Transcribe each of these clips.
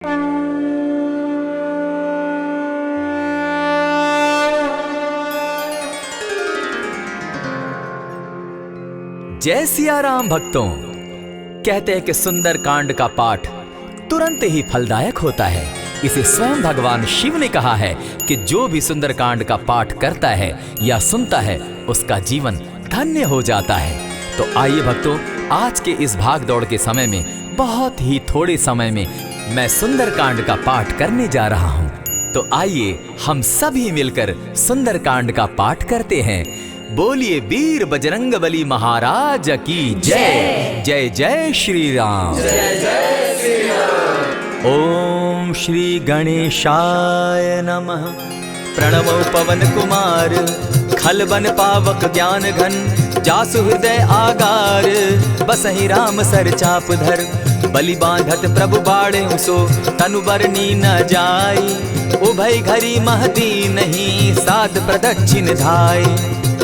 जय सिया राम भक्तों। कहते हैं कि सुंदर कांड का पाठ तुरंत ही फलदायक होता है। इसे स्वयं भगवान शिव ने कहा है कि जो भी सुंदर कांड का पाठ करता है या सुनता है उसका जीवन धन्य हो जाता है। तो आइए भक्तों, आज के इस भाग दौड़ के समय में बहुत ही थोड़े समय में मैं सुंदर कांड का पाठ करने जा रहा हूँ। तो आइए हम सभी मिलकर सुंदर कांड का पाठ करते हैं। बोलिए वीर बजरंगबली महाराज की जय। जय जय श्री राम। जय जय श्री राम। ओम श्री गणेशाय नमः। प्रणवो पवन कुमार, खलबन पावक ज्ञान घन, जासु हृदय आगार, बसहि राम सर चाप धर, बलि बांधत प्रभु बाढ़े सो, तनु बरनी न जाई, उभय घरी महती नहीं, साध प्रदक्षिण धाय।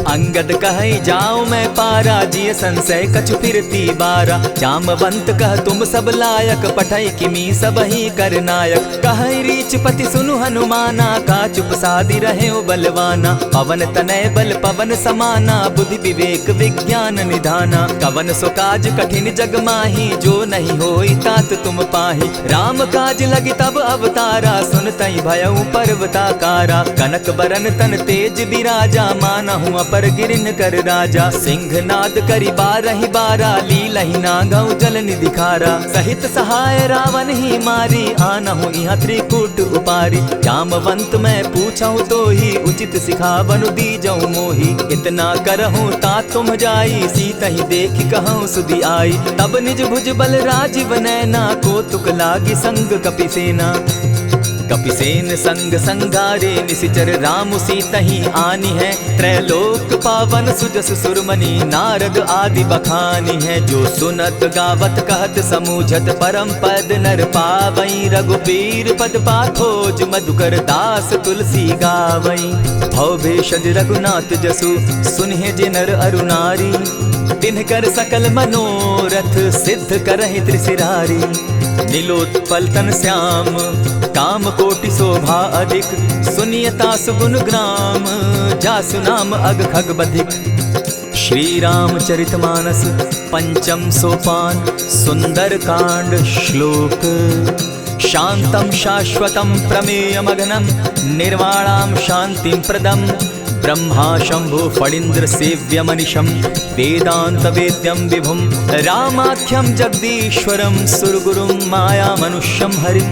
अंगद कहे जाऊं मैं पारा, जिय संशय कछु फिरती बारा, जामवंत कह तुम सब लायक, पठै किमी सब ही कर नायक। कहे रीच पति सुनु हनुमाना, का चुप सादी रहे बलवाना, पवन तनय बल पवन समाना, बुद्धि विवेक विज्ञान निधाना। कवन सो काज कठिन जग माही, जो नहीं होई तात तुम पाही। राम काज लगी तब अवतारा, सुनतई भयउ पर्वताकारा। कनक बरन तन तेज बिराजा, मानहु पर गिरिन कर राजा। सिंहनाद करी बारहि बारा, लीलहि नागौ जल निधि खारा। सहित सहाय रावण ही मारी, आनहु इहाँ त्रिकूट उपारी। जामवंत मैं पूछऊं तो ही, उचित सिखावनु दीजऊं मोही। इतना करहूं ता तुम जाई, सीतहि देखि कहूं सुधि आई। तब निज भुज बल राजीव नैना, को तुक लागी संग कपिसेना। कपिसेन संग संगारे, निशिचर राम सीतहि आनी है। त्रैलोक पावन सुजस सुरमणि, नारद आदि बखानी है। जो सुनत गावत कहत समूझत, परम पद नर पावई। रघुबीर पद पाथोज, मधुकर दास तुलसी गावई। भव भेषज रघुनाथ जसु, सुनिहे जे नर अरु नारी। तिनकर सकल मनोरथ, सिद्ध करहि त्रिशिरारी। नीलोत्पल तन श्याम, काम कोटि शोभा अधिक। सुनियता सुगुण ग्राम, जासु नाम अग खग बधिक। श्री रामचरित मानस पंचम सोपान, सुंदर कांड श्लोक। शांतम शाश्वतम प्रमेयमघनम, निर्वाणाम शांतिम प्रदम। ब्रह्मा शंभु फणीन्द्र सेव्य मनिशम, वेदांत वेद्यम विभुम। रामाख्यम जगदीश्वरम, सुरगुरुम माया मनुष्यम हरिम।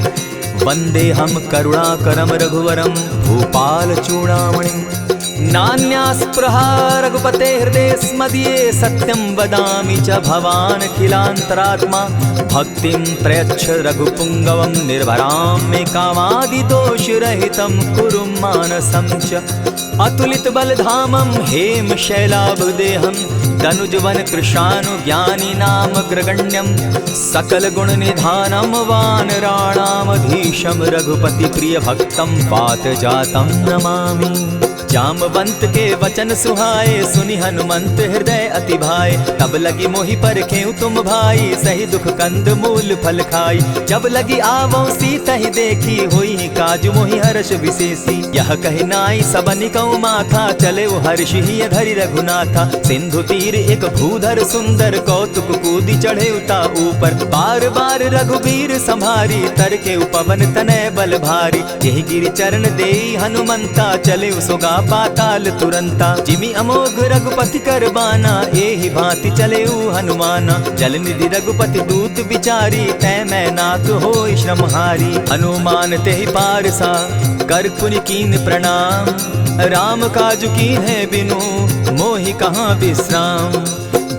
वंदे हम करुणाकरम रघुवरम, भूपाल चूड़ामणिम। नान्यास्पृहा रघुपते हृदय स्मदीये, सत्यं वदामि च भवान् खिलान्तरात्मा। भक्तिं प्रयच्छ रघुपुङ्गवं, निर्भरां मे कामादिदोषरहितं, कुरु मानसं च। अतुलित बलधामं हेम शैलाभदेहं, तनुजवन कृशानु ज्ञानी नाम ग्रगण्यं। सकल गुण निधानं वानराणामधीशं, रघुपति प्रिय भक्तं पात जातं नमामि। जामवंत के वचन सुहाए, सुनि हनुमंत हृदय अति भाए। तब लगी मोहि परखेउ तुम भाई, सही दुख कंद मूल फल खाई। जब लगी आवो सीतहि देखी, होई काज मोहि हर्ष विशेषी। यह कहि नाई सबनि कौ माथा, चले वो हर्षि धरि रघुनाथा। सिंधु तीर एक भूधर सुंदर, कौतुक कूदि चढ़े उता ऊपर। बार बार रघुबीर संभारी, तर के पवन तनय बल भारी। यही गिरि चरण देई हनुमंता, चले सोगा पाताल तुरंता। जिमि अमोघ रघुपति कर बाना, एहि भांति चले हनुमाना। जल निधि रघुपति दूत विचारी, तै मैं नाथ होई श्रमहारी। हनुमान तेहि पारसा, कर पुनि कीन प्रणाम। राम काज कीन है बिनु, मोहि कहाँ विश्राम।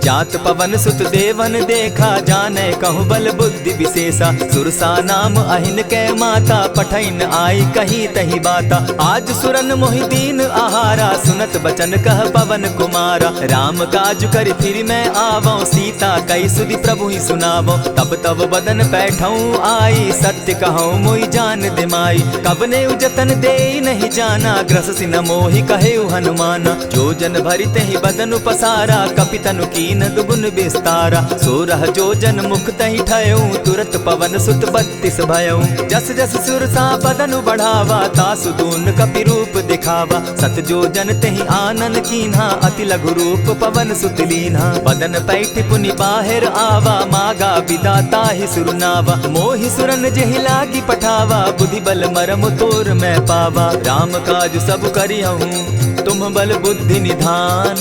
जात पवन सुत देवन देखा, जाने कहूँ बल बुद्धि विशेषा। सुरसा नाम अहिन कै माता, पठैन आई कहीं तही बाता। आज सुरन मोहि दीन आहारा, सुनत बचन कह पवन कुमारा। राम काज कर फिर मैं आवो, सीता कई सुधि प्रभु ही सुनावो। तब तब बदन बैठऊँ आई, सत्य कहूँ मोहि जान दिमाई। कबने उजतन दे नहीं जाना, ग्रस सिन मोहि कहे हनुमाना। जो जन भरित ही बदन पसारा, कपितनु की कीन दुगुन विस्तारा। 16 जोजन मुख तहि ठयऊ, तुरत पवन सुत 32 भयऊ। जस जस सुरसा बदनु बढ़ावा, तासु दून कपि रूप दिखावा। 7 जोजन तेहि आनन कीन्हा, अति लघु रूप पवन सुत लीन्हा। बदन पैठ पुनि बाहिर आवा, मागा बिदा ताहि सुरनावा। मोहि सुरन जेहि लागी पठावा, बुद्धि बल मरम तोर मैं पावा। राम काज सब करिहूँ तुम बल बुद्धि निधान,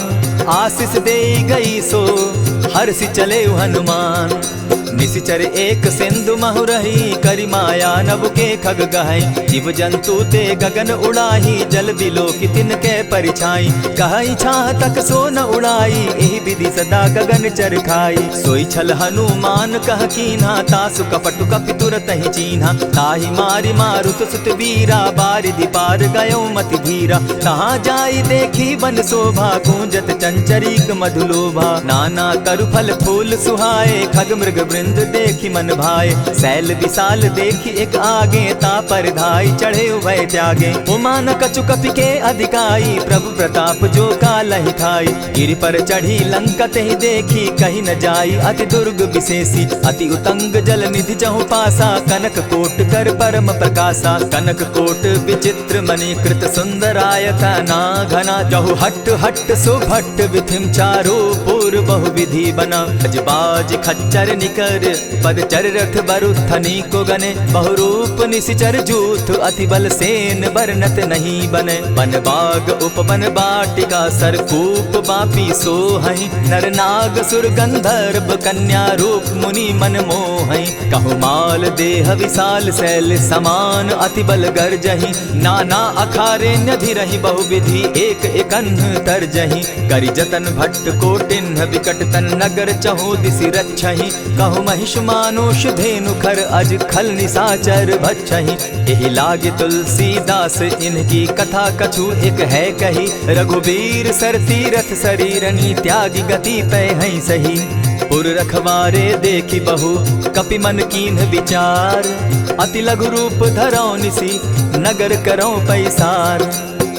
आशीष दे गई सो हर्षि चले हनुमान। निशिचर एक सिंधु महु रही, करि माया नभ के खग गहई। जीव जंतु ते गगन उड़ाही, जल बिलो की तिनके परिछाई। कहई छाह तक सो न उड़ाई, एहि विधि सदा गगन चर खाई। सोई छल हनुमान कह कीन्हा, तासु कपटु कपि तुरत ही चीन्हा। ताहि मारि मारुत सुत वीरा, बारिधि पार गयो मति धीरा। तहाँ जाई देखी बन शोभा, गूंजत चंचरीक मधुलोभा। नाना तरु फल फूल सुहाए, खग मृग वृंद देखी मन भाए। शैल विशाल देखी एक आगे, ता पर धाई चढ़े उभय त्यागे। उमान कछु कपि के अधिकाई, प्रभु प्रताप जो कालहि खाई। गिरि पर चढ़ी लंका तेहि देखी, कहीं न जाई अति दुर्ग विशेषी। अति उतंग जल निधि चहु पासा, कनक कोट कर परम प्रकाशा। कनक कोट विचित्र मणि कृत सुंदरायत ना घना। जहु हट हट सुभट विधिम चारो पूर बहु विधि बना। अजबाज खच्चर निकर पदचर रथ बरुथनी को गने। बहुरूप निशिचर जूथ, अति बल सेन बरनत नहीं बने। बन बाग उपवन बाटिका, सरकूप बापी सोहई। नर नाग सुर गंधर्व कन्या रूप, मुनि मन मोहई। कहु माल देह विशाल शैल समान, अति बल गर्जही। नाना अखारे न्यधिरहि बहुविधि, एक एकन्ह तरजही। करि जतन भट्ट कोटिन्ह, विकट तन नगर चहु दिसि रक्षहि। कहु महिष मानुष धेनु खर, अज खल निशाचर भक्षहि। एहि लागे तुलसीदास, इनकी कथा कछु एक है कही। रघुबीर सर तीरथ शरीरनी, त्यागी गति पै हई सही। पुर रखवारे देखी बहु, कपि मन कीन्ह विचार। अति लघु रूप धरौ निसी, नगर करौ पैसार।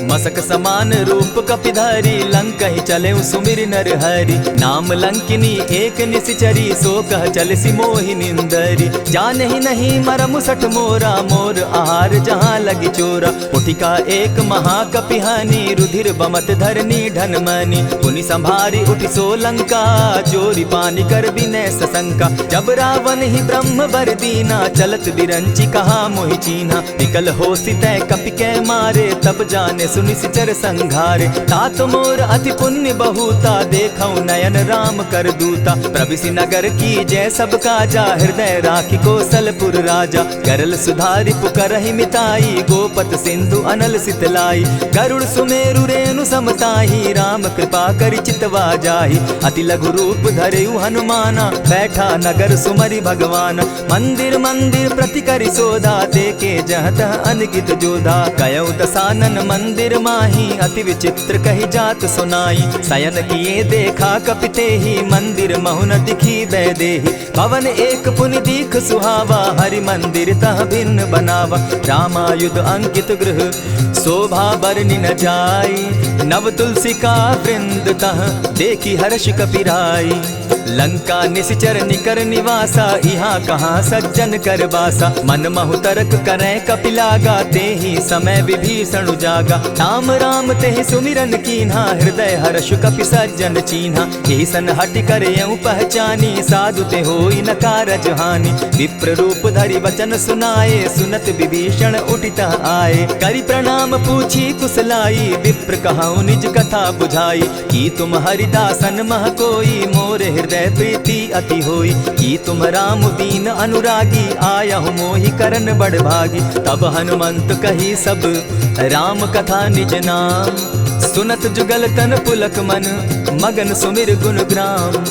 मसक समान रूप कपिधारी, लंकहि चले सुमिर नर हरि। नाम लंकिनी एक निशिचरी, सो कह चलसि मोहि निंदरी। जानहि नहीं मरमु सठ मोरा, मोर आहार जहाँ लगी चोरा। उठिका एक महाकपिहानी, रुधिर बमत धरनी ढन मनी। पुनि संभारी उठि सो लंका, चोरी पानी कर बिनै सशंका। जब रावण ही ब्रह्म बर दीना, चलत बिरंची कहा मोहि चीन्हा। निकल होसि तै कपि कै मारे, तब जाने सुनिशिचर संघारे। तात मोर अति पुण्य बहुता, देखौ नयन राम कर दूता। प्रविशि नगर की जय सब काजा, हृदय राखी कौशलपुर राजा। गरल सुधारि पुकरहि मिताई, गोपत सिंधु अनल सितलाई। गरुड़ सुमेरु रेणु समताही, राम कृपा करि चितवा जाहि। अति लघु रूप धरेउ हनुमाना, बैठा नगर सुमरि भगवान। मंदिर मंदिर प्रति करि सोधा, देखे जहाँ तह अनगित जोधा। कयौ दसानन मंदिर माही, अति विचित्र कही जात सुनाई। शयन किए देखा कपिते ही, मंदिर महु न दिखी बैदेही। भवन एक पुनि दीख सुहावा, हरि मंदिर तह भिन्न बनावा। रामायुध अंकित गृह, शोभा बरनि न जाई। नव तुलसी का वृंद तह, देखी हर्ष कपिराई। लंका निशिचर निकर निवासा, यहाँ कहाँ सज्जन कर बासा। मन महु तरक करै कपिलागा, तेहि समय विभीषण जागा। राम राम तेहि सुमिरन कीन्हा, हृदय हर्ष कपि सज्जन चीन्हा। एहि सन हटि करयउ पहचानी, साधु ते होई न कारज हानि। विप्र रूप धरि वचन सुनाए, सुनत विभीषण उठितः आए। करि प्रणाम पूछी कुशलाई, विप्र कहौ निज कथा बुझाई। कि तुम हरिदासन मह कोई, मोरे हृदय प्रीति अति होई। कि तुम राम दीन अनुरागी, आयहु मोहि करन बड़ भागी। तब हनुमंत कही सब राम कथा निज नाम। सुनत जुगल तन पुलक मन, मगन सुमिर गुण ग्राम।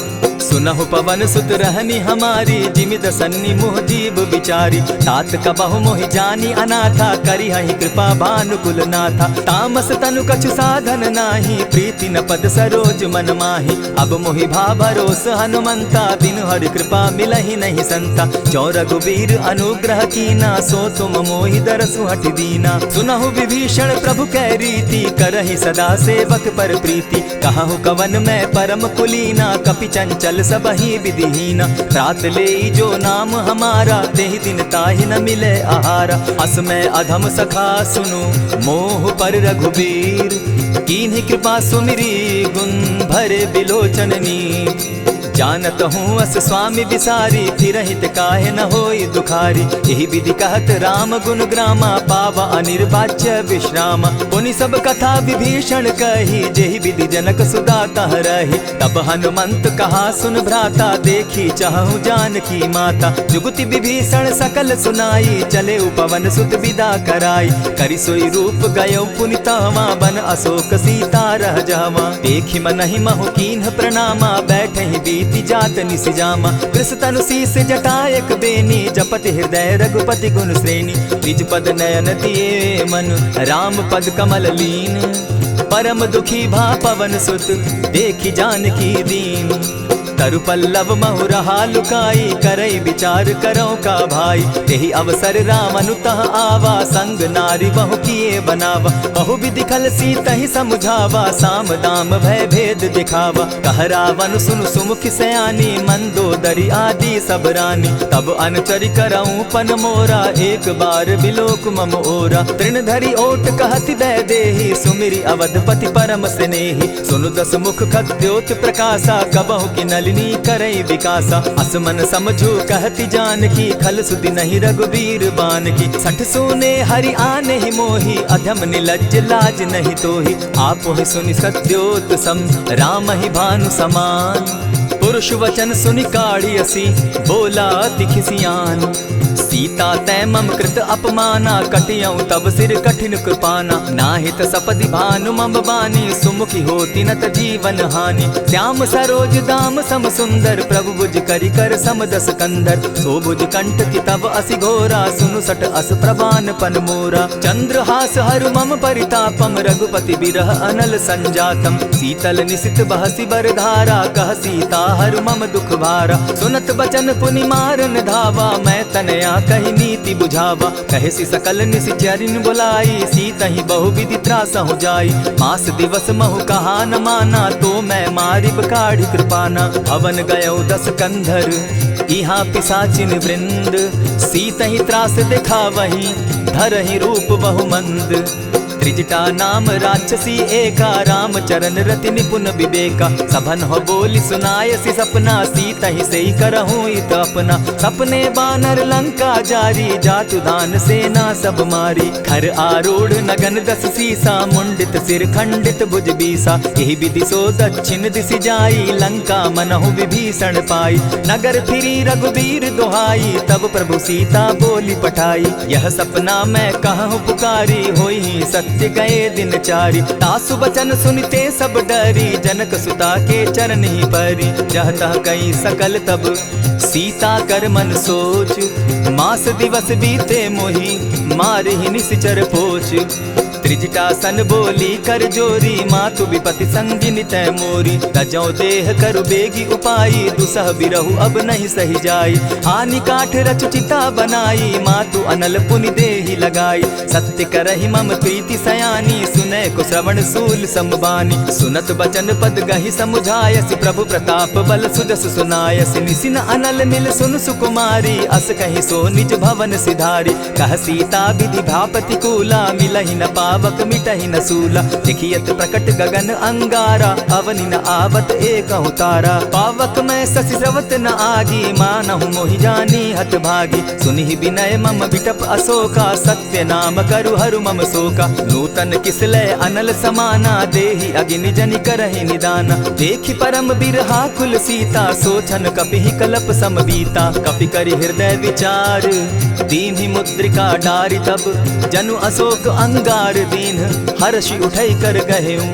सुनहु पवन सुत रहनी हमारी, जिमिद सन्नी मुह जीव विचारी। तात कबहु मोहि जानी अनाथा, करी हहि कृपा भानुकुल नाथा। तामस तनु कछु साधन नाही, प्रीति न पद सरोज मन माही। अब मोहि भा भरोस हनुमंता, बिनु हरि कृपा मिलहि नहीं संता। जो रघुबीर अनुग्रह कीना, सो तुम मोहि दरसु हठि दीना। सुनहु विभीषण प्रभु कै रीति, करहि सदा सेवक पर प्रीति। कहु कवन मैं परम कुलीना, कपि चंचल सबहि विधिहीना। रात ले जो नाम हमारा, तेहि दिन ताहि न मिले आहारा। अस मैं अधम सखा सुनु, मोह पर रघुबीर। कीन्ही कृपा सुमिरी, गुण भरे बिलोचन नीर। जानत हूँ अस स्वामी बिसारी, फिरहित काहे न होई दुखारी। यही विधि कहत राम गुण ग्रामा, पावा अनिर्वाच्य विश्रामा। पुनि सब कथा विभीषण कही, जेहि विधि जनक सुता तह रही। तब हनुमंत कहा सुन भ्राता, देखी चाहूँ जानकी माता। जुगति विभीषण सकल सुनाई, चले पवन सुत विदा कराई। करि सोई रूप गयो पुनि तहवा, बन अशोक सीता रह जावा। देखी मनहि महु कीन्ह प्रणामा, बैठहि बीति जात निसिजामा। कृष तनु शीस जटायक बेनी, जपति हृदय रघुपति गुण श्रेणी। निज पद नयन दिए मन, राम पद कमल लीन। परम दुखी भा पवन सुत, देखी जानकी दीन। तरु पल्लव महु रहा लुकाई, करई विचार करो का भाई। यही अवसर राम अनुतः आवा, संग नारी बहु किए बनावा। बहु विधि खल सीतहि समुझावा, साम दाम भय भेद दिखावा। कह रावण सुन सुमुख सयानी, मंदोदरी आदि सब रानी। तब अनुचरि करऊं पन मोरा, एक बार बिलोक मम ओरा। तृण धरि ओट कहति वैदेही, सुमिरि अवधपति परम स्नेही। सुनु दस मुख खद्योत प्रकाशा, कबहु की नलिनी करई विकासा। असमन समझो कहति जानकी, खल सुधि नहीं रघुबीर बान की। सठ सोने हरि आने ही मोही, अधम निलज्ज लाज नहीं तोही। आप ही सुनि सत्योत सम, राम ही भानु समान। पुरुष वचन सुनि काढ़ी असी, बोला अति खिसियान। सीता तै मम कृत अपमाना, कटियऊ तब सिर कठिन कृपाना। नाहित सपदि भानु मम बानी, सुमुखी होती न त जीवन हानि। श्याम सरोज दाम सम सुंदर, प्रभु भुज करि कर सम दस कंधर। सो भुज कंठ की तब असि घोरा, सुनु सट अस प्रवान पन मोरा। चंद्रहास हरु मम परितापम, रघुपति बिरह अनल संजातम। शीतल निशित बहसी बरधारा, कह सीता हरु मम दुख भारा। सुनत बचन पुनि मारन धावा, मैं तनया कही नीति बुझावा। कहसी सकल निश्चरिन बुलाई, सीतहि बहु विधि त्रास हो जाई। मास दिवस महु कहा न माना, तो मैं मारिब काढ़ी कृपाना। भवन गयो दस कंधर, इहाँ पिशाचिन वृंद। सीतहि त्रास दिखावहि, धरहि रूप बहु मंद। त्रिजटा नाम राक्षसी एका, राम चरण रति निपुण विवेका। सभन हो बोली सुनायसी सपना, सीतहि सेई करहूँ इत अपना। सपने बानर लंका जारी, जातु दान सेना सब मारी। खर आरूढ़ नगन दस सीसा, मुंडित सिर खंडित भुज बीसा। यही विधि सो दक्षिण दिशि जाई, लंका मनहु विभीषण पाई। नगर फिरी रघुबीर दुहाई, तब प्रभु सीता बोली पठाई। यह सपना मैं कहूँ पुकारी, होई सत्य गए दिन चारी। तासु बचन सुनते सब डरी, जनक सुता के चरण ही परी। जह तह कई सकल तब, सीता कर मन सोच। मास दिवस बीते मोही, मारहि निश्चर पोछ। त्रिजटा सन बोली कर जोरी, मातु विपति संगिनी तै मोरी। तजौ देह करु बेगी उपाई, दुसह बिरहु अब नहीं सही जाई। आनि काठ रच चिता बनाई, मातु अनल पुनि देहि लगाई। सत्य करहि मम प्रीति सयानी, सुनै को श्रवण सूल समबानी। सुनत बचन पद गहि समुझायसि, प्रभु प्रताप बल सुजस सुनायसि। निसिन अनल मिल सुन सुकुमारी, अस कहि सो निज भवन सिधारी। कह सीता विधि भापति कूला, मिलहि न पावक मिटहि न सूला। देखियत प्रकट गगन अंगारा, अवनि न आवत एकहु तारा। पावक मैं शशि स्रवत न आगी, मानहु मोहि जानी हत भागी। सुनिहि विनय मम विटप अशोका, सत्य नाम करु हरु मम शोका। नूतन किसलय अनल समाना, देहि अगिनि जनि करहि निदाना। देखि परम बिरहा कुल सीता, सोचन कपिहि कलप सम बीता। कपि करि हृदय विचार, दीन्हि मुद्रिका डारि तब। जनु अशोक अंगार दीन, हर्षि उठै कर गहेऊँ।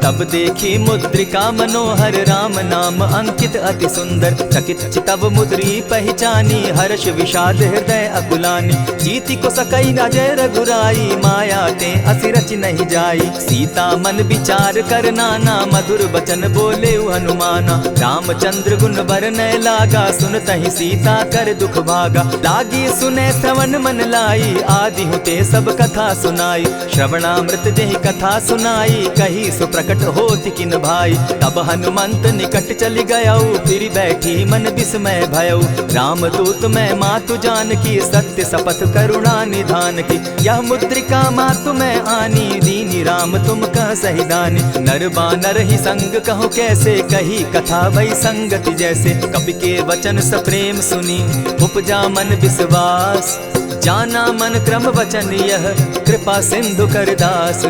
तब देखी मुद्रिका मनोहर राम नाम अंकित अति सुंदर। चकित चितव मुद्री पहचानी हर्ष विषाद हृदय अकुलानी। जीति को सकई न जय रघुराई माया ते असि रचि नहीं जाई। सीता मन विचार कर नाना मधुर बचन बोले हनुमाना। रामचंद्र गुण बरनय लागा सुनतहि सीता कर दुख भागा। लागी सुने श्रवण मन लाई आदि हुते सब कथा सुनाई। श्रवणामृत जेहि कथा सुनाई कही सो प्रकट होति किन भाई। तब हनुमंत निकट चली गयऊ फिर बैठी मन विस्मय भयऊ। राम दूत मैं मातु जान की सत्य शपथ करुणा निधान की। यह मुद्रिका मातु मैं आनी दीनी राम तुम कह सही दानी। नर बानर ही संग कहो कैसे कही कथा भई संगति जैसे। कपि के वचन सप्रेम सुनी उपजा मन विश्वास। जाना मन क्रम वचन यह कृपा सिंधु कर दास।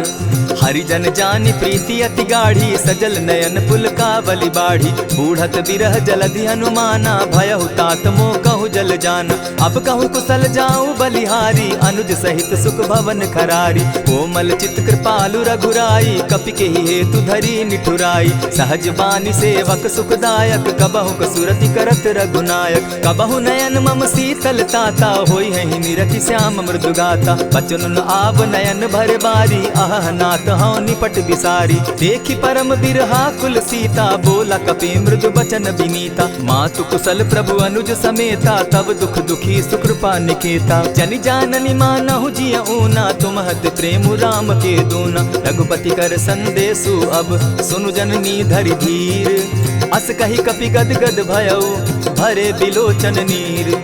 हरिजन जानि प्रीति अति गाढ़ी सजल नयन पुलकावली बाढ़ी। बूढ़त बिरह जलधि हनुमाना भयहु तात मोह कहु जल जाना। अब कहु कुशल जाऊं बलिहारी अनुज सहित सुख भवन खरारी। कोमल चित कृपालु रघुराई कपि के हेतु धरी निठुराई। सहज बानी सेवक सुखदायक कबहु कसुरति करत रघुनायक। कबहु नयन मम शीतल ताता होई है निरखि श्याम मृदु गाता। बचन आब नयन भर बारी आह नाथ हौ निपट बिसारी। देखी परम बिरहा कुल सीता बोला कपि मृदु बचन विनीता। मातु कुशल प्रभु अनुज समेता तब दुख दुखी सुकृपा निकेता। जनि जाननि मानहु जिय ऊना तुमहत प्रेम राम के दूना। रघुपति कर संदेशु अब सुनु जननी धरि धीर। अस कही कपि गद गद भयऊ भरे बिलोचन नीर।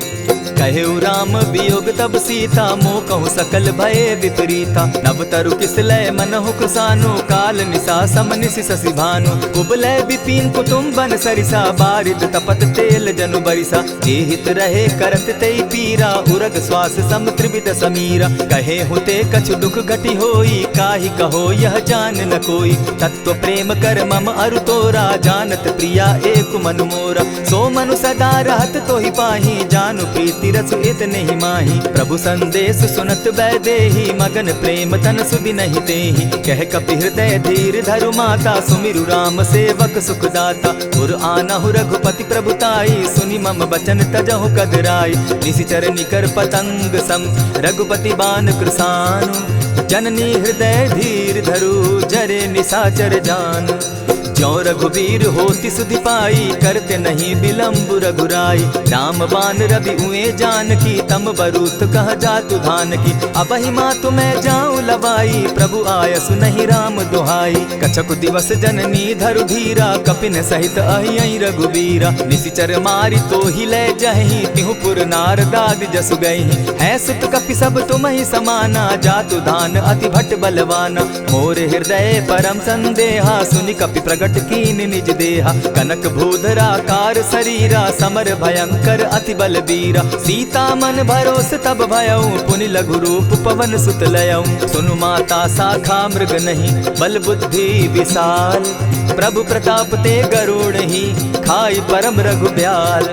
कहेउ राम वियोग तब सीता मोह कहु सकल भये विपरीता। नव तरु किसलय मनहु कृसानु काल निशा सम निशि शशि भानु। कुबलय विपिन कुटुम्बन सरिसा बारिद तपत तेल जनु बरिसा। जे हित रहे करत तेई पीरा उरग श्वास सम त्रिविध समीरा। कहे हुते कछु दुख घटी होई काहि कहो यह जान न कोई। तत्व प्रेम कर मम अरु तोरा जानत प्रिया एक मनु मोरा। सो मनु सदा रहत तोहि पाही जानु प्रीति रसु इतने ही माही। प्रभु संदेश सुनत बैदेही मगन प्रेम तन सुधि नहीं तेहि। कह कपि हृदय धीर धरु माता सुमिरु राम सेवक सुखदाता। उर आनहु रघुपति प्रभुताई सुनि मम बचन तजहु कदराई। निशिचर निकर पतंग सम रघुपति बान कृसानु। जननी हृदय धीर धरु जरे निशाचर जान। ज्यों रघुवीर होति सुधि पाई करते नहीं विलम्ब रघुराई। राम बान रवि उए जानकी तम बरूथ कह जातु धान की। अबहि मातु मैं जाऊं लवाई प्रभु आयसु नहीं राम दुहाई। कछक दिवस जननी धरु धीरा कपिन सहित अहियहि रघुवीरा। निशिचर मारि तो ही ले जहि तिहु पुर नारदादि जसु गई। है सुत कपि सब तुम ही समाना जातु धान अति भट बलवाना। मोर हृदय परम संदेहा सुनि कपि प्रगट कीन निज देहा। कनक भूधराकार शरीरा समर भयंकर अति बलबीरा। सीता मन भरोस तब भयऊ पुनि लघु रूप पवन सुत लयऊ। सुनु माता शाखा मृग नहीं बल बुद्धि विशाल। प्रभु प्रताप ते गरुड़ ही खाई परम रघु ब्याल।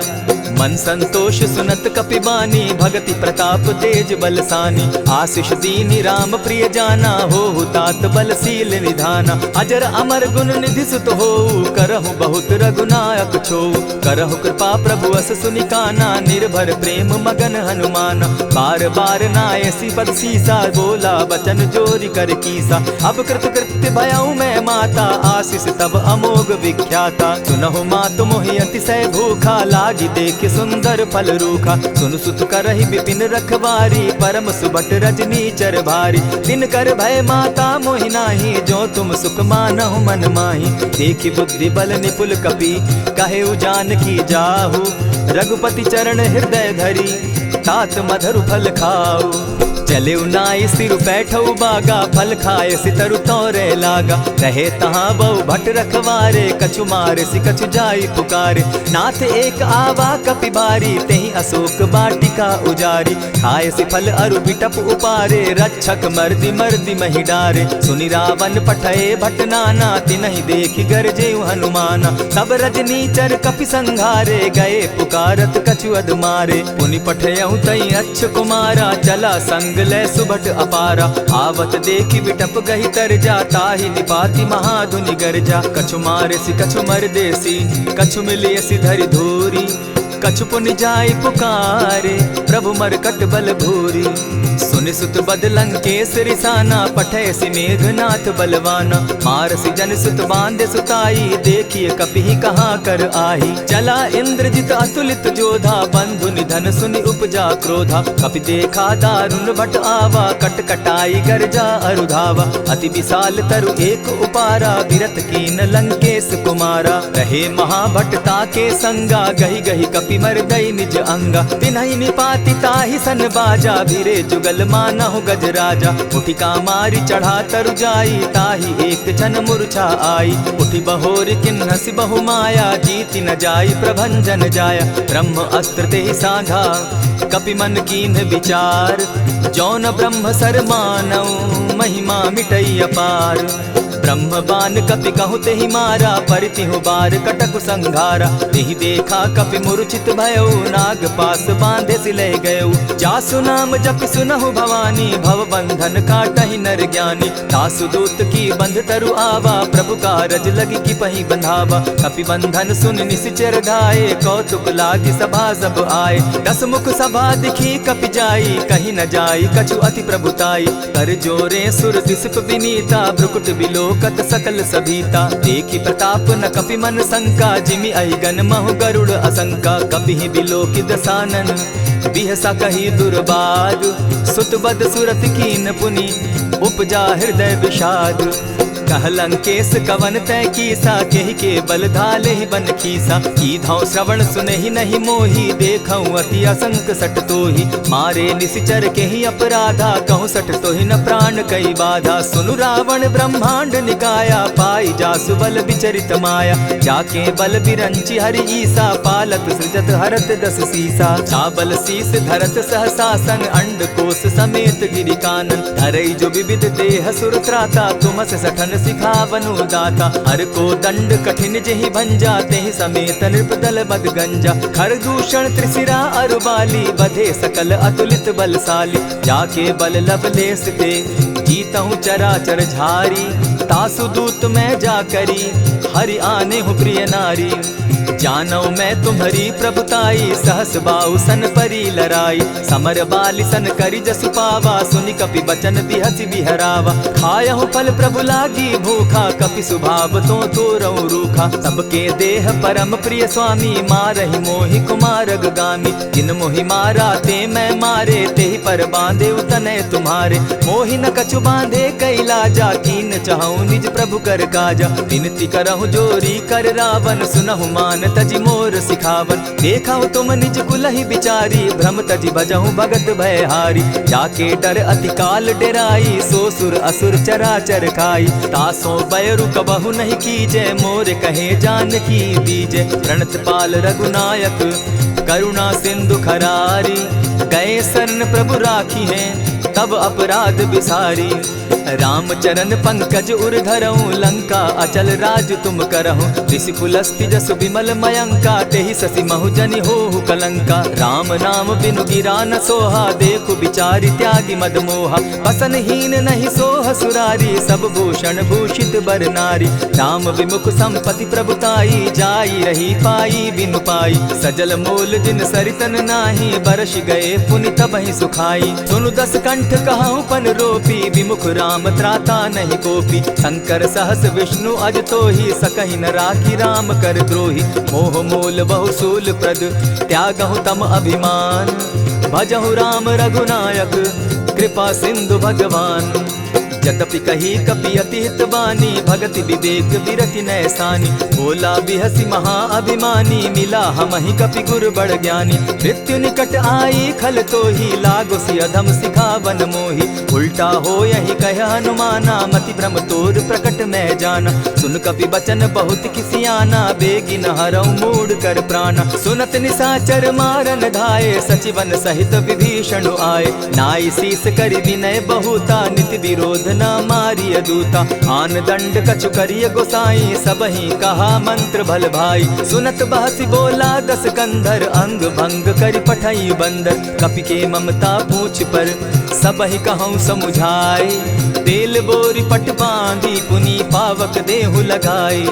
मन संतोष सुनत कपि बानी भगति प्रताप तेज बलसानी। आशीष दीनी राम प्रिय जाना हो तात बलशील निधाना। अजर अमर गुण निधि सुत हो करहु बहुत रघुनायक छो। करहु कृपा प्रभु अस सुनि काना निर्भर प्रेम मगन हनुमाना। बार बार नायसी पद सीसा बोला बचन जोरी कर कीसा। अब कृत कृत्य भयऊ मैं माता आशीष तब अमोघ विख्याता। सुनहु मातु मोहि अतिशय भूखा लागी देख सुंदर फल रूखा। सुन सुत करहि विपिन रखवारी परम सुबट रजनी चर भारी। दिन कर भय माता मोहि नाही जो तुम सुख मानहु मन माही। देखी बुद्धि बल निपुल कपि कहेउ जानकी जाहु। रघुपति चरण हृदय धरी तात मधुर फल खाऊ। चले नाई सिर बैठऊ बागा फल खाए सितरु तोरे लागा। रहे तहाँ बहु भट रखवारे कछु मारे सि कछु जाई पुकारे। नाथ एक आवा कपि बारी तेहि अशोक बाटिका उजारी। खाए से फल अरु बिटप उपारे, रक्षक मर्दी मर्दी मही डारे। सुनि रावण पठये भट नाना, तिनहि देखि गरजे हनुमाना। सब रजनीचर कपि संघारे, गए पुकारत कछु अध मारे। पुनि पठयहु तई अच्छ कुमारा, चला संग लै सुभट अपारा। आवत देखि बिटप गहि तरजा, ताहि निपाति महाधुनि गरजा। कछु मारेसि कछु मरदेसी, कछु मिलियसि धरि धूरी। कछु पुनि जाय पुकारे, प्रभु मरकट बल भूरी। सुनि सुत बद लंकेश रिसाना, पठयसि मेघनाथ बलवाना। मारसि जन सुत बांधे सुताई, देखिए कपि कहाँ कर आही। चला इंद्रजित अतुलित जोधा, बंधु निधन सुनि उपजा क्रोधा। कपि देखा दारुण भट आवा, कट कटाई गरजा अरुधावा। अति विशाल तरु एक उपारा, विरत कीन लंकेश कुमारा। रहे महाभट ताके संगा, गही गही कपि मरदई निज अंगा। तिन्हि निपाति ताहि सन बाजा, भिरे जुगल मानहु गजराजा। उठिका मारी चढ़ा तरु जाई, ताहि एक क्षण मूर्छा आई। उठि बहोर किन्हसि बहु माया, जीति न जाई प्रभंजन जाया। ब्रह्म अस्त्र तेहि साधा, कपि मन कीन्ह विचार। जौन ब्रह्म सर मानौ, महिमा मिटई अपार। ब्रह्म बान कपि कहु तेहि मारा, परितिहु बार कटक संघारा। तेहि देखा कपि मूर्छित भयो, नाग पास बांधे सिले गयो। जासु नाम जपि सुनहु भवानी, भव बंधन काटहि नर ज्ञानी। तासु दूत की बंध तरु आवा, प्रभु कारज लगी कि पहि बंधावा। कपि बंधन सुन निश्चर धाये, कौतुक लागी सभा सब आए। दस मुख सभा दिखी कपि जाई, कहीं न जाई कछु अति प्रभुताई। कर जोरे सुर दिसप विनीता, भ्रुकुट बिलोकत सकल सभीता। देखि प्रताप न कपि मन शंका, जिमि अहिगन महु गरुड़ असंका। कपि बिलोकि दसानन, बिहसा कही दुर्बाद। सुत बद सुरत कीन पुनि, उपजा हृदय विषाद। कह लंकेश कवन तै कीसा, केहि के बल धाले ही बन खीसा। कीधौ श्रवण सुनहि नहीं मोही, देखऊं अति असंक सट तोही। मारे निशिचर केहि अपराधा, कहूँ सट तोहि न प्राण कई बाधा। सुनु रावण ब्रह्मांड निकाया, पाई जासु बल विचरित माया। जाके बल बिरंचि हरि ईसा, पालत सृजत हरत दस सीसा। चाबल शीस धरत सहसासन, अंड कोश समेत गिरि कानन। धरई जो विविध देह सुर त्राता, तुमस सठन सिखावनु दाता। हर को दंड कठिन जेहि भंजा, तेहि समेत नृपदल बद गंजा। खर दूषण त्रिशिरा अरुबाली, बधे सकल अतुलित बलशाली। जाके बल लवलेस ते, जीतहु चराचर झारी। तासु दूत मैं जा करी, हरि आने हूँ प्रिय नारी। जानौ मैं तुम्हारी प्रभुताई, सहस बाहु सन परी लराई। समर बाली सन करी जसु पावा, सुनि कपि बचन बिहसि बिहरावा। खायहु फल प्रभु लागी भूखा, कपि सुभाव तो तोरऊ रूखा। सबके देह परम प्रिय स्वामी, मारहि मोहि कुमारग गामी। जिन मोहि मारा ते मैं मारे, तेहि पर बांधे उतने तुम्हारे। मोहि न कछु बांधे कैलाजा, कीन चाहूं निज प्रभु कर काजा। विनती करहु जोरी कर रावण, सुनहु मान तजि मोर सिखावन। देखा तुम निज कुलहि बिचारी, भ्रम तजि भजहु भगत भयहारी। जाके डर अति काल डेराई, सो सुर असुर चराचर खाई। तासो बैरु कबहु नहीं कीजे, मोर कहे जानकी दीजे। प्रणत पाल रघुनायक, करुणा सिंधु खरारी। गए शरण प्रभु राखी हैं, तब अपराध बिसारी। रामचरण पंकज उर धरऊं, लंका अचल राज तुम करहूं। ऋषि पुलस्ति जसु विमल मयंका, तेहि ससि महु जनि होहु कलंका। राम नाम बिनु गिरा न सोहा, देखु बिचारी त्यागी मद मोहा। बसन हीन नहीं सोह सुरारी, सब भूषण भूषित बर नारी। राम विमुख संपति प्रभुताई, जाई रही पाई बिनु पाई। सजल मोल जिन सरितन नाही, बरस गए पुनि तबहि सुखाई। सुनु दस कंठ कहूँ पन रोपी, विमुख राम त्राता नहीं कोपी। शंकर सहस विष्णु अज तोहि, सकहि न राखी राम कर द्रोही। मोह मूल बहु सूल प्रद, त्यागहु तम अभिमान। भजहु राम रघुनायक, कृपा सिंधु भगवान। यद्यपि कही कपि अति हितवानी, भगति विवेक विरति नैसानी। बोला बिहसी महा अभिमानी, मिला हमहि कपि गुर बड़ ज्ञानी। मृत्यु निकट आई खल तो ही, लागो सि अधम सिखावन मोही। उल्टा हो यही कह हनुमाना, मति भ्रम तोर प्रकट मैं जाना। सुन कपि बचन बहुत किसियाना, बेगिन हरऊ मूड कर प्राणा। सुनत निशाचर मारन धाये, सचिवन सहित विभीषण आए। नाई शीस करि विनय बहुता, नित विरोध न मारिय दूता। आन दंड कछु करिय गोसाई, सबहि कहा मंत्र भल भाई। सुनत बहसी बोला दस कंधर, अंग भंग करि पठई बंदर। कपि के ममता पूछ पर, सबहि कहूँ समुझाई। तेल बोरी पट बांधी, पुनि पावक देहु लगाई।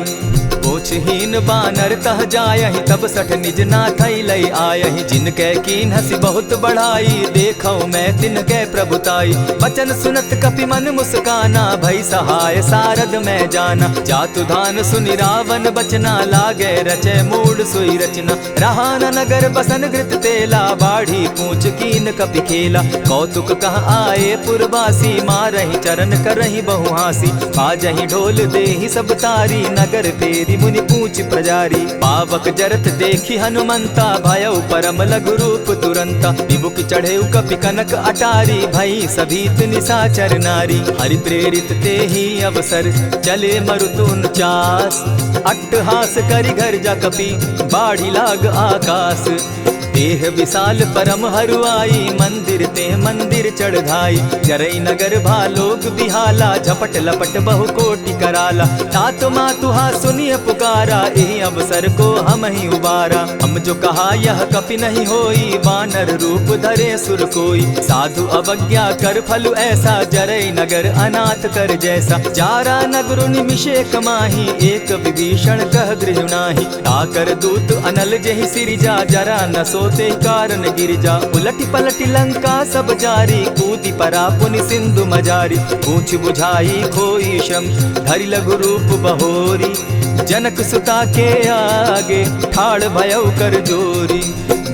पूछहीन बानर तह जायहि, तब सठ निज नाथई लई आयहि। जिनके कीन हसी बहुत बढ़ाई, देखौ मैं तिनके प्रभुताई। बचन सुनत कपि मन मुस्काना, भई सहाय सारद मैं जाना। जातु धान सुनि रावण बचना, लागे रचे मूड सोई रचना। रहा न नगर बसन घृत तेला, बाढ़ी पूछ कीन कपि खेला। कौतुक कह आए पुरवासी, मारहि चरण करहि बहुहासी। बाजहि ढोल देहि सब तारी, नगर तेरी मुनि पूछ प्रजारी। पावक जरत देखी हनुमंता, भयउ परम लघु रूप तुरंता। विमुख चढ़े कपि कनक अटारी, भई सभीत निशाचर नारी। हरि प्रेरित ते ही अवसर, चले मरुतुन चास। अट्टहास करि घर जा कपि, बाढ़ी लाग आकाश। देह विशाल परम हरुआई, मंदिर ते मंदिर चढ़ाई। जरई नगर भालोग बिहाला, झपट लपट बहु कोटि कराला। तात मातुहा सुनिय पुकारा, एहि अवसर को हम ही उबारा। हम जो कहा यह कपि नहीं होई, वानर रूप धरे सुर कोई। साधु अवज्ञा कर फल ऐसा, जरई नगर अनाथ कर जैसा। जारा नगर निमिषे कमाही, एक विभीषण कह गृह नाही। ताकर दूत अनल जेहि सिरिजा, जरा न सोते कारण गिरिजा। उलटि पलटि लंका सब जारी, कूदी परा पुनि सिंधु मजारी। पूछ बुझाई खोई श्रम, धरि लघु रूप बहोरी। जनक सुता के आगे, ठाड़ भयउ कर जोरी।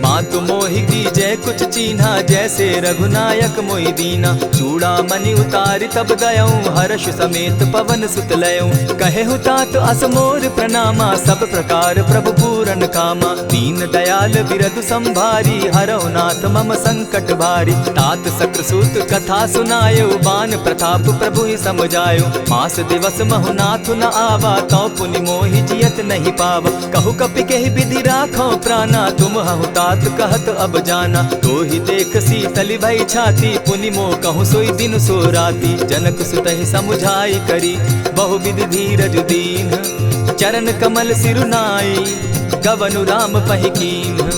मातु मोहि दीजै कुछ चीन्हा, जैसे रघुनायक मोहि दीना। चूड़ामणि उतारि तब गयऊँ, हर्ष समेत पवन सुत लयऊँ। कहेहु तात असमोर प्रणामा, सब प्रकार प्रभु पूरन कामा। दीन दयाल बिरदु संभारी, हरौ नाथ मम संकट भारी। तात सक्रसूत कथा सुनायो, बान प्रताप प्रभु ही समझायो। मास दिवस महु नाथ न आवा, तौ पुनि मोहि जियत नहीं पावा। कहु कपि केहि विधि राखो प्राणा, तुम हहु तात कहत अब जाना। तो ही देख शीतल भई छाती, पुनि मो कहूँ सोई दिन सो राती। जनक सुतहि समुझाई करी, बहु विधि धीरज दीन। चरण कमल सिरुनाई, गवनु राम पहि कीन।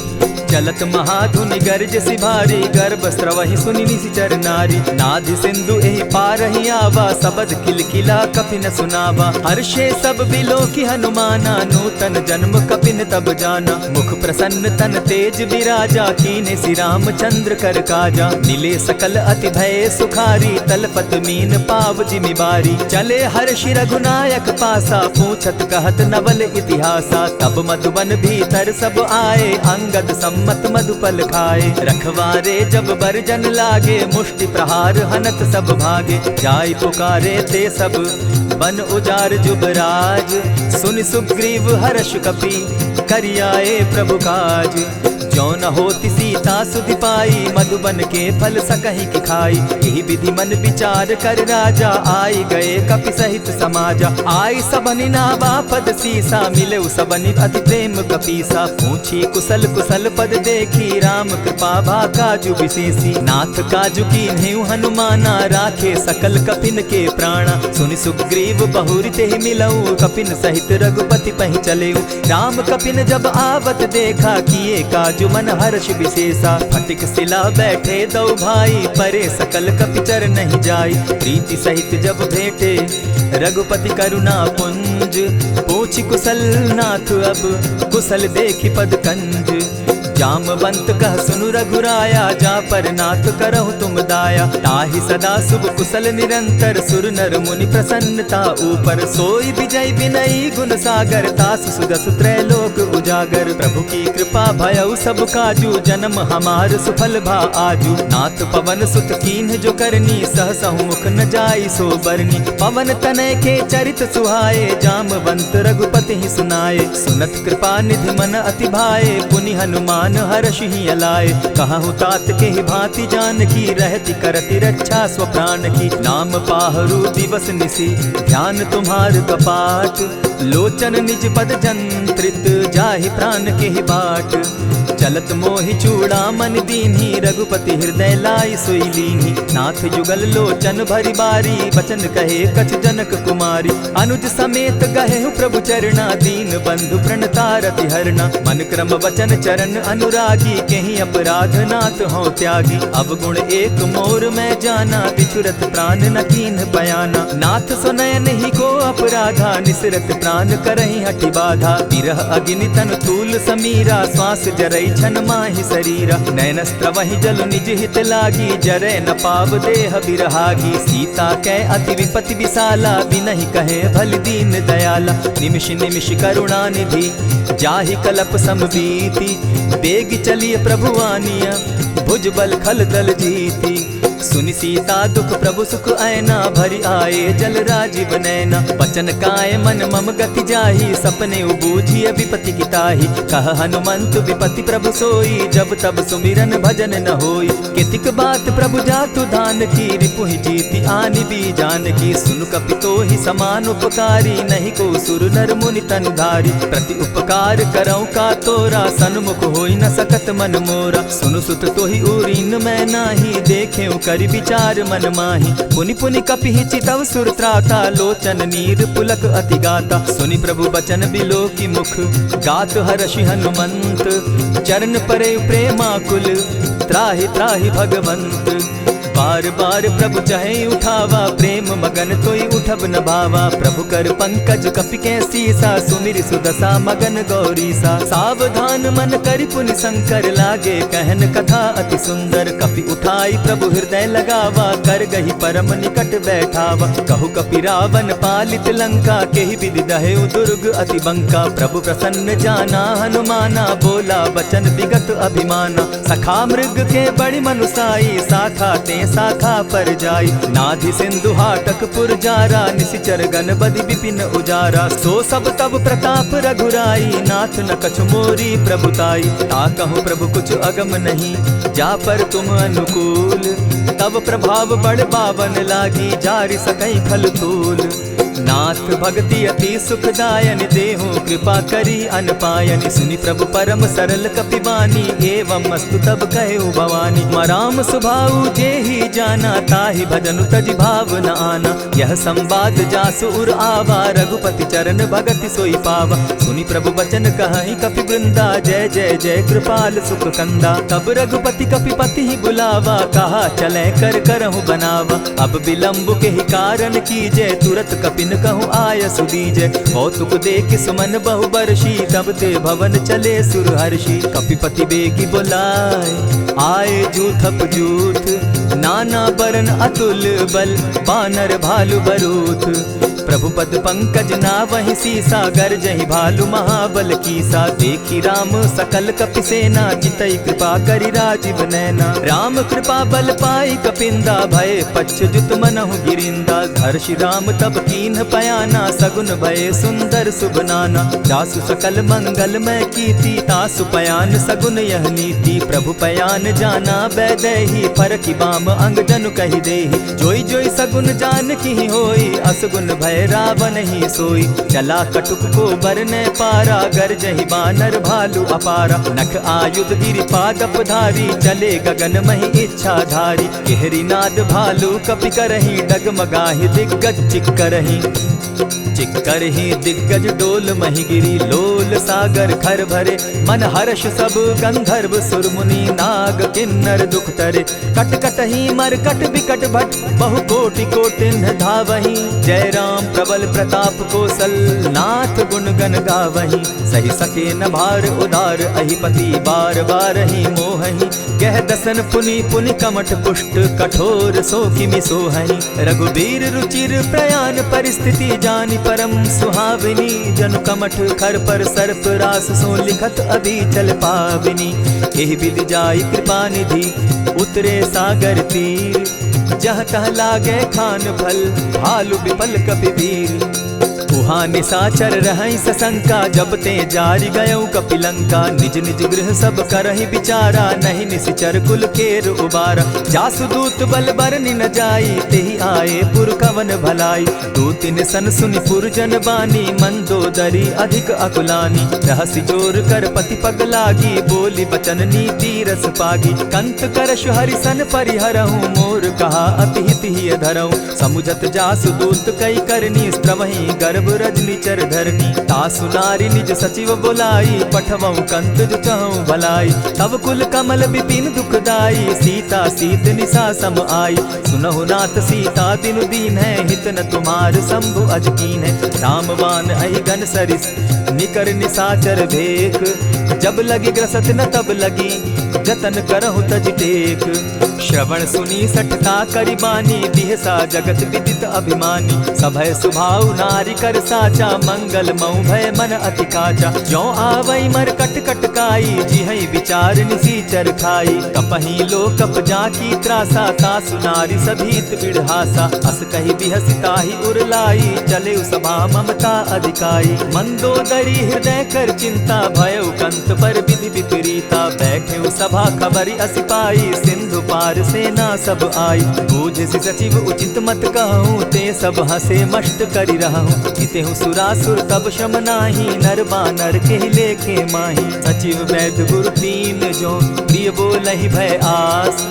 चलत महाधुनि गर्ज सिभारी, गर्भ स्रवहि सुनि निशिचर नारी। नाधि सिंधु एहि पारहि आवा, सबद किलकिला कपि न सुनावा। हर्षे सब बिलोकि हनुमाना, नूतन जन्म कपिन तब जाना। मुख प्रसन्न तन तेज विराजा, कीने श्री रामचंद्र कर काजा। मिले सकल अति भय सुखारी, तलपत मीन पाव जिमि बारी। चले हर्षि रघुनायक पासा, पूछत कहत नवल इतिहासा। तब मधुबन भीतर सब आए, अंगद मत मधुपल खाए। रखवारे जब बरजन लागे, मुष्टि प्रहार हनत सब भागे। जाय पुकारे ते सब, बन उजार जुबराज। सुन सुग्रीव हर्ष कपि, करियाए प्रभु काज। जो न होती सीता सुधि पाई, मधुबन के फल सकहि की खाई। यही विधि मन विचार कर राजा, आई गए कपि सहित समाजा। आई सबनि नावा पद सीसा, मिले सबनि अति प्रेम कपीसा। पूछी कुशल कुशल पद देखी, राम कृपा भा काजु विशेषी। नाथ काजु कीन्हेउ हनुमाना, राखे सकल कपिन के प्राणा। सुनि सुग्रीव बहुरि तेहि मिलऊ, कपिन सहित रघुपति पहि चलेऊ। राम कपिन जब आवत देखा, किए काजु मन हर्ष विशेषा। फटिक सिला बैठे दो भाई, परे सकल कपिचर नहीं जाई। प्रीति सहित जब भेटे, रघुपति करुणा पुंज। पूछ कुशल नाथ अब, कुशल देखि पद कंज। जामवंत कह सुनु रघुराया, जा पर नाथ करहु तुम दाया। ताहि सदा शुभ कुशल निरंतर, सुर नर मुनि प्रसन्नता ऊपर। सोई विजय विनयी गुण सागर, तासु सुदसु त्रैलोक उजागर। प्रभु की कृपा भयउ सब काजू, जन्म हमार सुफल भा आजू। नाथ पवन सुत कीन्ह जो करनी, सहसहु मुख न जाई सो बरनी। पवन तनय के चरित सुहाए, जामवंत रघुपति ही सुनाए। सुनत कृपा निधि मन अति भाए, पुनि हनुमान हर्षि ही अलाए। कहु तात के ही भांति जानकी, रहति करति रक्षा स्व प्राण की। नाम पाहरु दिवस निसी, ध्यान तुम्हार कपाट। लोचन निज पद जंत्रित, जाहि प्राण के ही बाट। चलत मोहि चूड़ामणि दीन्ही, रघुपति हृदय लाई सोई लीन्ही। नाथ युगल लोचन भरि बारी, बचन कहे कछ जनक कुमारी। अनुज समेत गहेहु प्रभु चरणा, दीन बंधु प्रणतारति हरना। मन क्रम वचन चरण अनुरागी, केहि अपराध नाथ हो त्यागी। अब गुण एक मोर मैं जाना, बिछुरत प्राण न कीन्ह बयाना। नाथ सुनयन ही को अपराधा, निसरत प्राण करहि हठि बाधा। विरह अग्नि तन तूल समीरा, श्वास जरई छन माहि शरीरा। नैनस्त्र वहि जल निज हित लागी, जरै न पाव देह बिरहागी। सीता कै अति विपति विशाला, बिनहि कहे भल दीन दयाला। निमिष निमिष करुणा निधि, जाहि कलप समबीति। बेग चलिए प्रभु आनिया, भुज बल खल दल जीती। सुनि सीता दुख प्रभु सुख ऐना, भरि आए जल राजीव नैना। बचन काय मन मम गति जाहि, सपने बूझिय विपति किताहि। कह हनुमंत विपति प्रभु सोई, जब तब सुमिरन भजन न होई। कितिक बात प्रभु जातु धान की, रिपुहि जीति आनि भी जानकी। सुनु कपितो ही समान उपकारी, नहीं को सुर नर मुनि तनुधारी। प्रति उपकार करऊँ का तोरा, सन्मुख होई न सकत मन मोरा। सुनु सुत तोहि उरीन मैं नाही, देखे करि विचार मन माही। पुनि पुनि कपिहि चितव सुर त्राता, लोचन नीर पुलक अति गाता। सुनि प्रभु बचन बिलो की मुख, गात हर्षि हनुमंत। चरण परे प्रेमाकुल, त्राहि त्राहि भगवंत। बार बार प्रभु चाहे उठावा, प्रेम मगन तोई उठब न भावा। प्रभु कर पंकज कपि के सीसा, सुमिर सुदशा मगन गौरीसा। सावधान मन करि पुनि शंकर, लागे कहन कथा अति सुंदर। कपि उठाई प्रभु हृदय लगावा, कर गही परम निकट बैठावा। कहु कपि रावण पालित लंका, केहि विधि दहेउ दुर्ग अति बंका। प्रभु प्रसन्न जाना हनुमाना, बोला बचन विगत अभिमाना। सखा मृग के बड़ि मनुसाई, साखा ते शाखा पर जाई। नाधि सिंधु हाटक पुर जारा, निशिचर गण बदि विपिन उजारा। सो सब तब प्रताप रघुराई, नाथ न कछु मोरी प्रभुताई। ताकहु प्रभु कुछ अगम नहीं, जा पर तुम अनुकूल। तब प्रभाव बड़ बावन लागी, जारि सकई खल तूल। नाथ भक्ति अति सुखदायन, देहु कृपा करी अनपायनि। सुनि प्रभु परम सरल कपिबानी, एवं मस्तु तब कहु भवानी। मराम सुभाऊ जेहि जाना, ताहि भजनु तजि भाव न आना। यह संवाद जासु उर आवा, रघुपति चरण भगति सोई पावा। सुनि प्रभु बचन कहि कपि वृंदा, जय जय जय कृपाल सुख कंदा। तब रघुपति कपिपति ही बुलावा, कहा चले कर करहु बनावा। अब विलंब के ही कारण कीजय, तुरत कपिन कहूँ आय सुदीजय। कौतुक देख सुमन बहु बरसी, तब ते भवन चले सुर हर्षि। कपिपति बेगी बुलाए, आए जूथप जूथ। नाना बरन अतुल बल, बानर भालु बरूथ। प्रभु पद पंकज नावहि सीसा, गरजहि भालु महाबल कीसा। देखी राम सकल कपि सेना, चितई कृपा करि राजीव नैना। राम कृपा बल पाई कपिंदा, भय पच्युत मनहु गिरिंदा। हर्षि राम तब कीन्ह पयाना, सगुन भय सुंदर शुभ नाना। जासु सकल मंगलमय कीर्ति, तासु पयान सगुन यह नीति। प्रभु पयान जाना बैदेही, फरकि बाम अंग जनु कहि देहि। जोई जोई सगुन जान की होई, असगुन भय रावण ही सोई। चला कटुक को बरने पारा, गरजहि बानर भालु अपारा। नख आयुध गिरि पादप धारी, चले गगन महि इच्छा धारी। केहरी नाद भालु कपि करहि, डगमगाहि दिग्गज चिक्करहि। चिक्करहि दिग्गज डोल महि गिरी, लोल सागर खर भरे। मन हर्ष सब गंधर्व सुर मुनि, नाग किन्नर दुख तरे। कट कटहि मरकट बिकट भट, बहु कोटि कोटिन्ह धावहि। जय राम प्रबल प्रताप कौशल नाथ गुण गण गावहीं। सही सके न भार उदार अहिपति बार बार ही मोहहीं। कह दसन पुनि पुनि कमठ पुष्ट कठोर सो किमि सोहहीं। रघुबीर रुचिर प्रयाण परिस्थिति जानि परम सुहाविनी। जनु कमठ खर पर सर्प रास सो लिखत अभी चल पाविनी। एहि विधि जाई कृपा निधि उतरे सागर तीर। जहाँ तह लागे खान फल भालु विपल कपिवीर। उहाँ निशाचर रहई सशंका जब ते जारी गयऊ कपिलंका। निज निज गृह सब करहि विचारा नहीं निशिचर कुल केर उबारा। जासु दूत बल बरनि न जाई तेहि आए पुर कवन भलाई। दो तिन सन सुनि पुरजन बानी मंदोदरी अधिक अकुलानी। रहसि जोर कर पति पग लागी बोली बचन नीति रस पागी। कंत करश हरिसन परिहरहूँ मोर कहा अति हित ही धरऊँ। समुझत जासु दूत कई करनी स्त्रवहीं गर्भ रजनी चर धरनी। तासु नारी निज सचिव बोलाई पठवऊ कंत जो चहु भलाई। तब कुल कमल विपिन दुखदाई सीता सीत निशा सम आई। सुनहु नाथ सीता बिनु दीन है हित न तुम्हार शंभु अजकीन है। रामवान अहि घन सरिस निकर निशाचर भेक। जब लगी ग्रसत न तब लगी जतन करहु तज टेक। श्रवण सुनी सठता करिबानी बिहसा जगत विदित अभिमानी। सभय सुभाव नारी कर साचा मंगल मऊ भय मन अति काचा। जो आवई मर कट कट काई जिहई विचार निसीचर खाई। कपही लो कप जाकी त्रासा तासु नारी सभीत बिढ़ासा। अस कही बिहसिता ही उरलाई चले सभा ममता अधिकाई। मंदोदरी हृदय कर चिंता भयउ कंत पर विधि विपरीता। बैठे सभा खबरी असिपाई सिंधु पार सेना सब आई। बूझ सचिव उचित मत कहूँ ते सब हसे मष्ट करि रहूँ। जितेहु सुरासुर तब शम नाही नर बानर के लेखे माही। सचिव वैद्य गुरु तीन जो प्रिय बोलहि भय आस।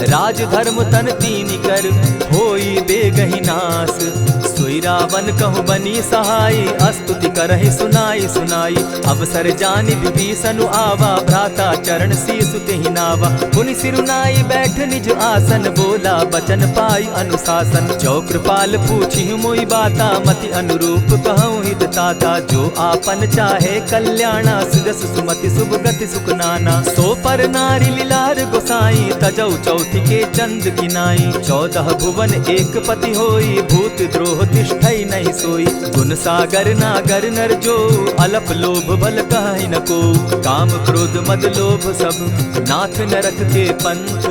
राज धर्म तन तीन कर होई बेगहि नास। सोई रावण कहु बनी सहाई अस्तुति करहि सुनाई सुनाई। अवसर जानि विभीषण आवा भ्राता चरण शीसु तेहि नावा। पुनि सिरुनाई बैठ निज आसन बोला बचन पाई अनुशासन। जो कृपाल पूछि मोई बाता मति अनुरूप कहूँ हित ताता। जो आपन चाहे कल्याणा सुजस सुमति शुभ गति सुख नाना। सो पर नारी लीलार गोसाई तजौ चौथी के चंद किनाई। 14 भुवन एक पति होई भूत द्रोह तिष्ठई नहीं सोई। गुण सागर नागर नर जो अलप लोभ बल कहि न को। काम क्रोध मद लोभ सब नाथ नरक के पंथ।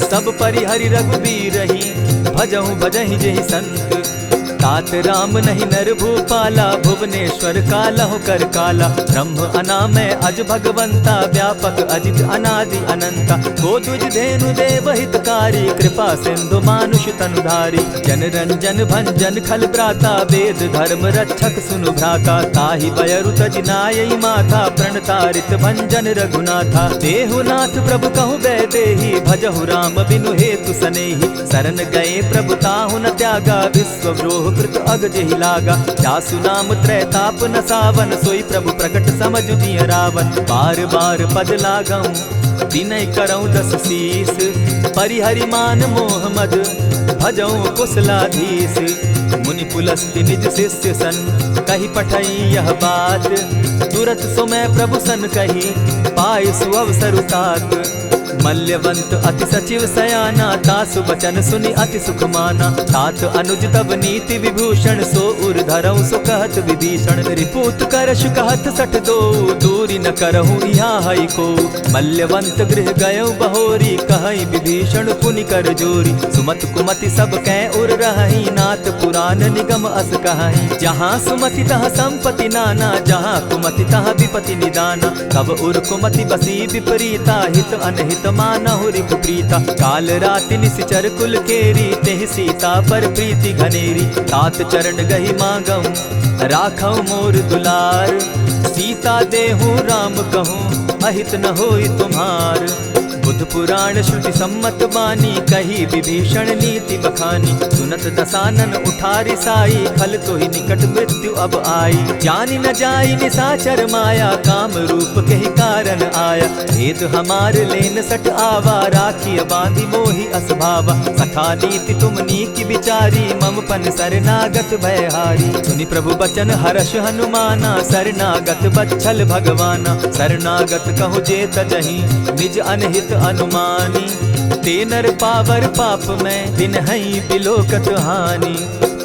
सब परिहरि रघुबीरहि भजहु भजहि जेहि संत। तात राम नहीं नर भूपाला भुवनेश्वर कालहु कर काला। ब्रह्म अनामय अज भगवंता व्यापक अजित अनादि अनंता। को द्विज धेनु देव हितकारी कृपा सिंधु मानुष तनुधारी। जन रंजन भंजन खल भ्राता वेद धर्म रक्षक सुनु भ्राता। ताहि बयरु तज नायई माथा प्रणतारित भंजन रघुनाथा। देहुनाथ प्रभु कहु बै देहि भजहु राम बिनु हेतु सनेहि। शरण गए प्रभु ताहु न त्यागा विश्वव्रोह कृत अग जेहि लागा। जासु नाम त्रैताप न सावन सोई प्रभु प्रकट समझ दिय रावण। बार बार पद लागऊं विनय करऊं 10 शीस। परिहरि मान मोह मद भजऊं कुशलाधीश। मुनि पुलस्ति निज शिष्य सन कही पठई यह बात। तुरत सो मैं प्रभु सन कही पाय सुअवसर तात। मल्यवंत अति सचिव सयाना तासु बचन सुनि अति सुख माना। तात अनुज तब नीति विभूषण सो उर धरऊं सो कहत विभीषण। रिपुत करश कहत सठ दो दूरी न करहूँ यहाँ हई को। मल्यवंत गृह गयऊ बहोरी कहई विभीषण पुनि कर जोरी। सुमत कुमति सब कै उर रहई नाथ पुराण निगम अस कहई। जहाँ सुमति तहाँ संपत्ति नाना जहाँ कुमति तहाँ विपति निदाना। तब उर कुमति बसी विपरीता हित अनहित मानहु रिपु प्रीता। काल राति निशिचर कुल केरी तेहि सीता पर प्रीति घनेरी। तात चरण गही मांगऊं राखऊं मोर दुलार। सीता देहूं राम कहूं अहित न होई तुम्हार। वेद पुराण श्रुति सम्मत बानी, कही विभीषण नीति बखानी। सुनत दसानन उठारी साई, खल तो ही निकट मृत्यु अब आई। जानी न जाई निशाचर माया, काम रूप के ही कारण आया। भेद हमार लेन सट आवा, राखी बांधी मोहि असभावा। सखा नीति तुम नीति विचारी, मम पन शरणागत भयहारी। सुनि प्रभु बचन हर्ष हनुमाना, शरणागत बच्छल भगवाना। शरणागत कहु जे तजहि, निज अनहित अनुमानी। ते नर पावर पाप में, दिन हई बिलोकत हानि।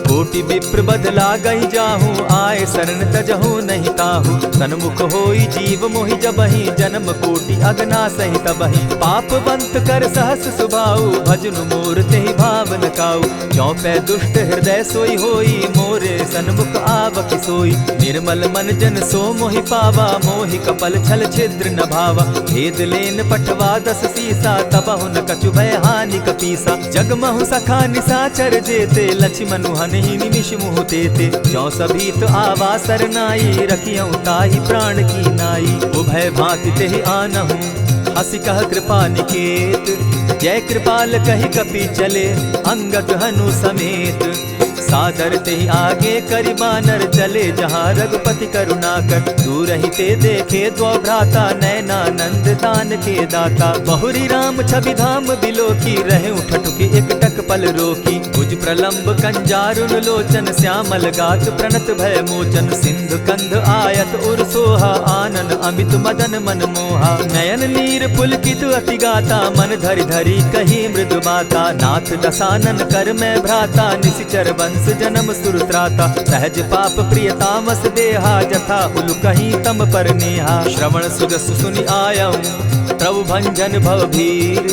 कोटि विप्र बदला गई जाहू, आए शरण तजहू नहीं ताहू। सन्मुख होई जीव मोहि जबहि, जन्म कोटि अगना सहि तबहि। पाप बंत कर सहस सुभाऊ, भजनु मोर तेहि भावन काऊ। जो पै दुष्ट हृदय सोई होई, मोरे सन्मुख आवक सोई। निर्मल मन जन सो मोहि पावा, मोहि कपल छल छिद्र न भावा। भेद लेन पठवा दस सीसा, तबहु न कछु भय हानि कपीसा। जगमहु सखा निशाचर जेते, लक्ष्मण हनि निमिष मुह तेते। जो सभी तो आवा सरनाई, रखियौ ताहि प्राण की नाई। उभय भांति तेहि आनहु, हसी कह कृपा निकेत। जय कृपाल कहि कपि चले, अंगद हनु समेत। सादर तेहि आगे करि बानर, चले जहाँ रघुपति करुणाकर। दूर ही ते देखे द्वौ भ्राता, नैनानंद दान के दाता। बहुरी राम छवि धाम बिलोकी, रहे उठटुकी एक टक पल रोकी। भुज प्रलंब कंजारुन लोचन, श्यामल गात प्रणत भय मोचन। सिंधु कंध आयत उर सोहा, आनन अमित मदन मन मोहा। नयन नीर पुलकित अति गाता, मन धरि धरि कही मृदु बाता। नाथ दसानन कर मैं भ्राता, निशिचर वंश जन्म सुरत्राता। सहज पाप प्रिय तामस देहा, जथा उलु कहीं तम पर नेहा। श्रवण सुजस सुनि आयऊ, प्रभु भंजन भव भीर।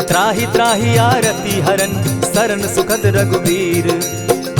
त्राहि त्राहि आरती हरन, सरन सुखद रघुवीर।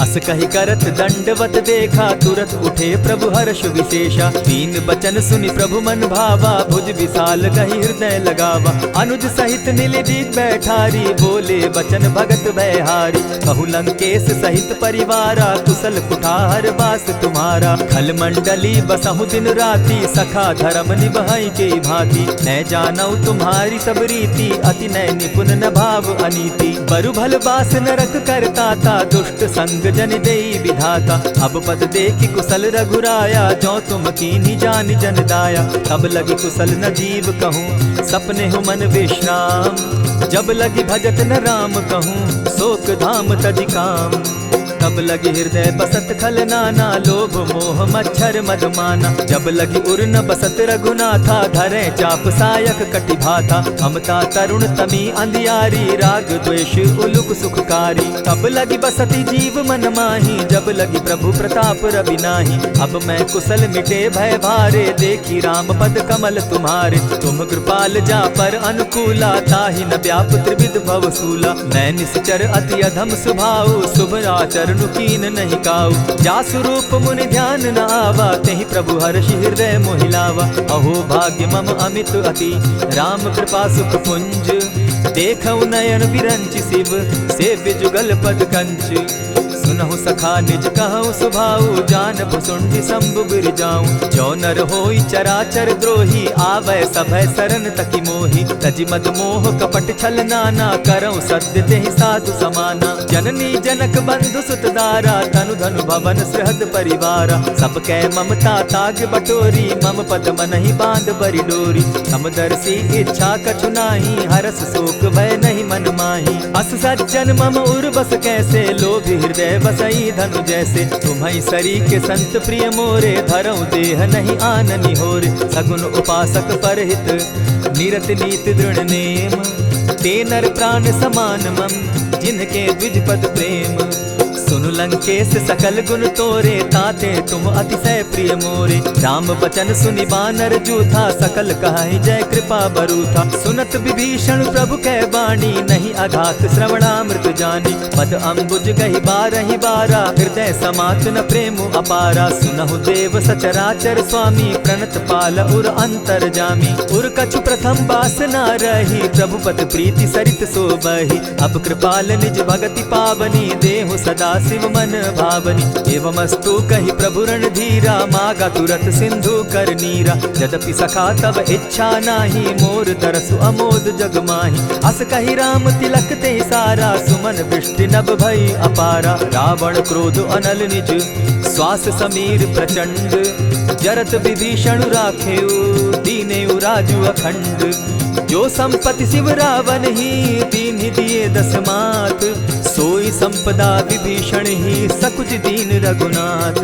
अस कहि करत दंडवत देखा, तुरत उठे प्रभु हर्ष विशेषा। तीन बचन सुनि प्रभु मन भावा, भुज विशाल कहि हृदय लगावा। अनुज सहित नीलदीप बैठारी, बोले बचन भगत भयहारी। कहु लंकेश सहित परिवारा, कुशल कुठार बास तुम्हारा। खल मंडली बसहु दिन राति, सखा धर्म निभाई के भांति। न जानौ तुम्हारी सब रीति, अति नय निपुण न भाव अनीति। बरु भल बास नरक करताता, दुष्ट संग जन देई विधाता। अब पद देखि कुशल रघुराया, जो तुम कीन्ही जानि जन दाया। तब लगी कुशल न जीव कहूँ, सपने हो मन विश्राम। जब लगी भजत न राम कहूँ, शोक धाम तजि काम। तब लगी हृदय बसत खल नाना, लोभ मोह मच्छर मदमाना। जब लगी उर न बसत रघुनाथा, धरे चाप सायक कटि भाता। ममता तरुण तमी अंधियारी, राग द्वेष उलुक सुखकारी। तब लगी बसती जीव मन माही, जब लगी प्रभु प्रताप रवि नाही। अब मैं कुशल मिटे भय भारे, देखी राम पद कमल तुम्हारे। तुम कृपाल जा पर अनुकूला, ताहि न व्याप त्रिविध भव सूला। मैं निश्चर अति अधम स्वभाव, शुभ आचरण कीन नहीं काऊ। जासु रूप मुनि ध्यान न आवा, तेहि प्रभु हर्षि हृदय मोहिलावा। अहो भाग्य मम अमित अति, राम कृपा सुख पुंज। देखऊ नयन विरंचि शिव, सेव्य जुगल पद कंच। सुनहु सखा निज कहूँ सुभाऊ, जान भुसुंडि शंभु गिर जाऊं। जो नर होई चराचर द्रोही, आवै सभय सरन तकी मोही। तजि मद मोह कपट छल नाना, करऊँ सत्य तेहि साधु समाना। जननी जनक बंधु सुत दारा, तनु धनु भवन सृहद परिवारा। सब कै ममता ताग बटोरी, मम पद मनहि बांध बरि डोरी। समदर्शी इच्छा कछु नाही, हरस शोक भय नहीं मन माही। अस सज्जन मम उर बस कैसे, लोभ हृदय बसई धनु जैसे। तुम्हि सरी के संत प्रिय मोरे, धरऊ देह नहीं आननि होरे। सगुन उपासक परहित, निरत नीति दृढ़ नेम। ते नर प्राण समान मम, जिनके द्विज पद प्रेम। सुनु लंकेश सकल गुण तोरे, ताते तुम अतिशय प्रिय मोरे। राम बचन सुनि बानर जूथा, सकल कहाई जय कृपा बरूथा। सुनत विभीषण प्रभु कै बाणी, नहीं अघात श्रवणामृत जानी। पद अम्बुज गहि बारहि बारा, हृदय समात न प्रेम अपारा। सुनहु देव सचराचर स्वामी, प्रणत पाल उर अंतर जामी। उर कछु प्रथम बासना रही, प्रभु पद प्रीति सरित सोबहि। अब कृपाल निज भगति पावनी, देहु सदा शिव सुमन भावनी। एवमस्तु कहि प्रभु रणधीरा, मागा तुरत सिंधु कर नीरा। यद्यपि सखा तब इच्छा नाही, मोर तरसु अमोद जग माही। अस कहि राम तिलक ते सारा, सुमन वृष्टि नभ भई अपारा। रावण क्रोध अनल निज, श्वास समीर प्रचंड। जरत विभीषण राखेउ, दीनेउ राजु अखंड। जो संपत्ति शिव रावण ही, दीन्हि दिए दस मात। सोई संपदा विभीषण ही, सकुच दीन रघुनाथ।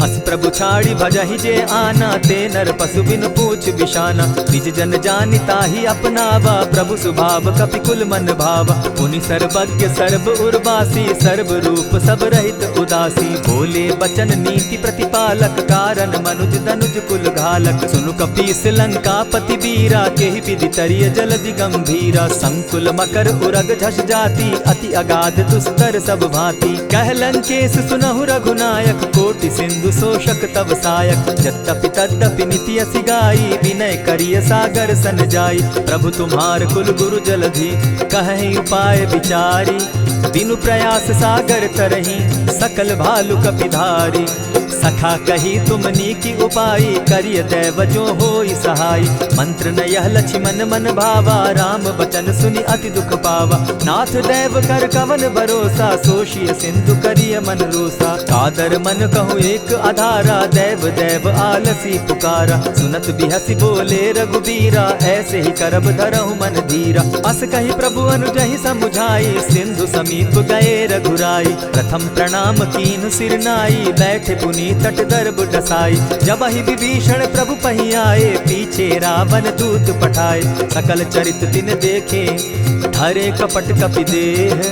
अस प्रभु छाड़ी भजहि जे आना, ते नर पशु बिन पूछ बिशाना। निज जन जानि ताहि अपनावा, प्रभु स्वभाव कपि कुल मन भावा। पुनि सर्वज्ञ सर्व उर्वासी, सर्व रूप सब रहित उदासी। बोले बचन नीति प्रतिपालक, कारण मनुज दनुज कुल घालक। सुनु कपीस लंकापति वीरा, केहि विधि तरिय जलधि गंभीरा। संकुल मकर उरग झष जाति, अति अगाध दुस्तर सब भांति। कह लंकेश सुनहु रघुनायक, कोटि सिंधु शोषक तव सायक। यद्यपि तद्यपि नीति असि गाई, विनय करिय सागर सन जाई। प्रभु तुम्हार कुल गुरु जलधि, कहि उपाय विचारी। बिनु प्रयास सागर तरही, सकल भालु कपिधारी। सखा कही तुम नीकी उपाई, करिय दैव जो होई सहाई। मंत्र न यह लक्ष्मण मन भावा, राम बचन सुनि अति दुख पावा। नाथ दैव कर कवन भरोसा, सोषिय सिंधु करिय मन रोसा। कादर मन कहूँ एक आधारा, दैव दैव आलसी पुकारा। सुनत बिहसी बोले रघुबीरा, ऐसे ही करब धरहु मन धीरा। अस कही प्रभु अनुजहि समुझाई, सिंधु समीप गए रघुराई। प्रथम प्रणाम कीन सिर नाई, बैठे पुनि तट दर्भ डसाई। जब ही विभीषण प्रभु पही आए, पीछे रावण दूत पठाए। सकल चरित तिन देखे, धरे कपट कपि देह।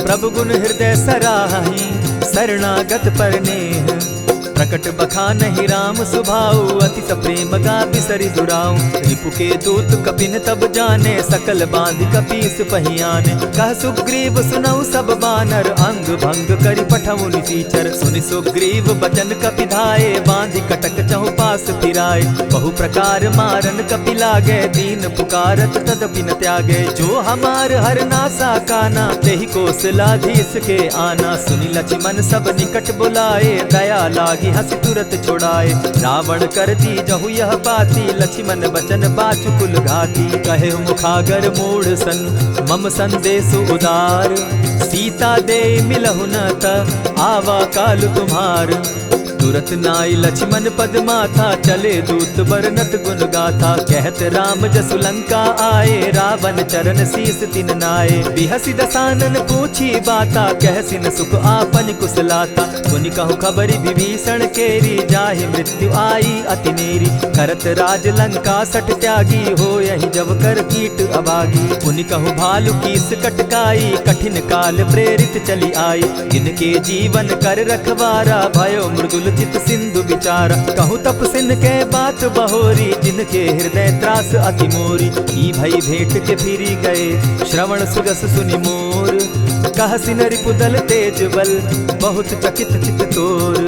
प्रभु गुण हृदय सराहि, शरणागत पर नेह। प्रकट बखानहि राम सुभाऊ, अति सप्रेम गा बिसरि दुराऊ। रिपु के दूत कपिन तब जाने, सकल बांधि कपीस पहियाने। कह सुग्रीव सुनऊ सब बानर, अंग भंग करि पठऊ निसीचर। सुनि सुग्रीव बचन कपि धाये, बांधि कटक चहु पास फिराए। बहु प्रकार मारन कपि लागे, दीन पुकारत तदपि न त्यागे। जो हमार हर नासा काना, तेहि कौशलाधीश के आना। सुनि लक्ष्मण सब निकट बुलाए, दया लागी हंसी तुरत छुड़ाए। रावण कर दी जहु यह बाती, लक्ष्मण बचन बाचुकुल घाती। कहे मुखागर मूढ़ सन, मम संदेश उदार। सीता दे मिलहु न त, आवा काल तुम्हार। तुरत नाई लक्ष्मण पद माथा, चले दूत बरनत गुण गाथा। कहत राम जसु लंका आए, रावण चरण शीस तिन नाये। बिहसि दसानन पूछी बाता, कहसिन सुख आपन कुशलाता। सुनि कहु खबरि विभीषण केरी, जाहि मृत्यु आई अति नेरी। करत राज लंका सठ त्यागी, हो यही जब कर कीट अभागी। पुनि कहु भालु कीस कटकाई, कठिन काल प्रेरित चली आई। इनके जीवन कर रखवारा, भयो मृदुल चित सिंधु विचारा। कहूँ तपसिन के बात बहोरी, जिनके हृदय त्रास अति मोरी। ई भई भेंट के फिरी गए, श्रवण सुजस सुनि मोर। कहसिन रिपुदल तेज बल, बहुत चकित चित तोर।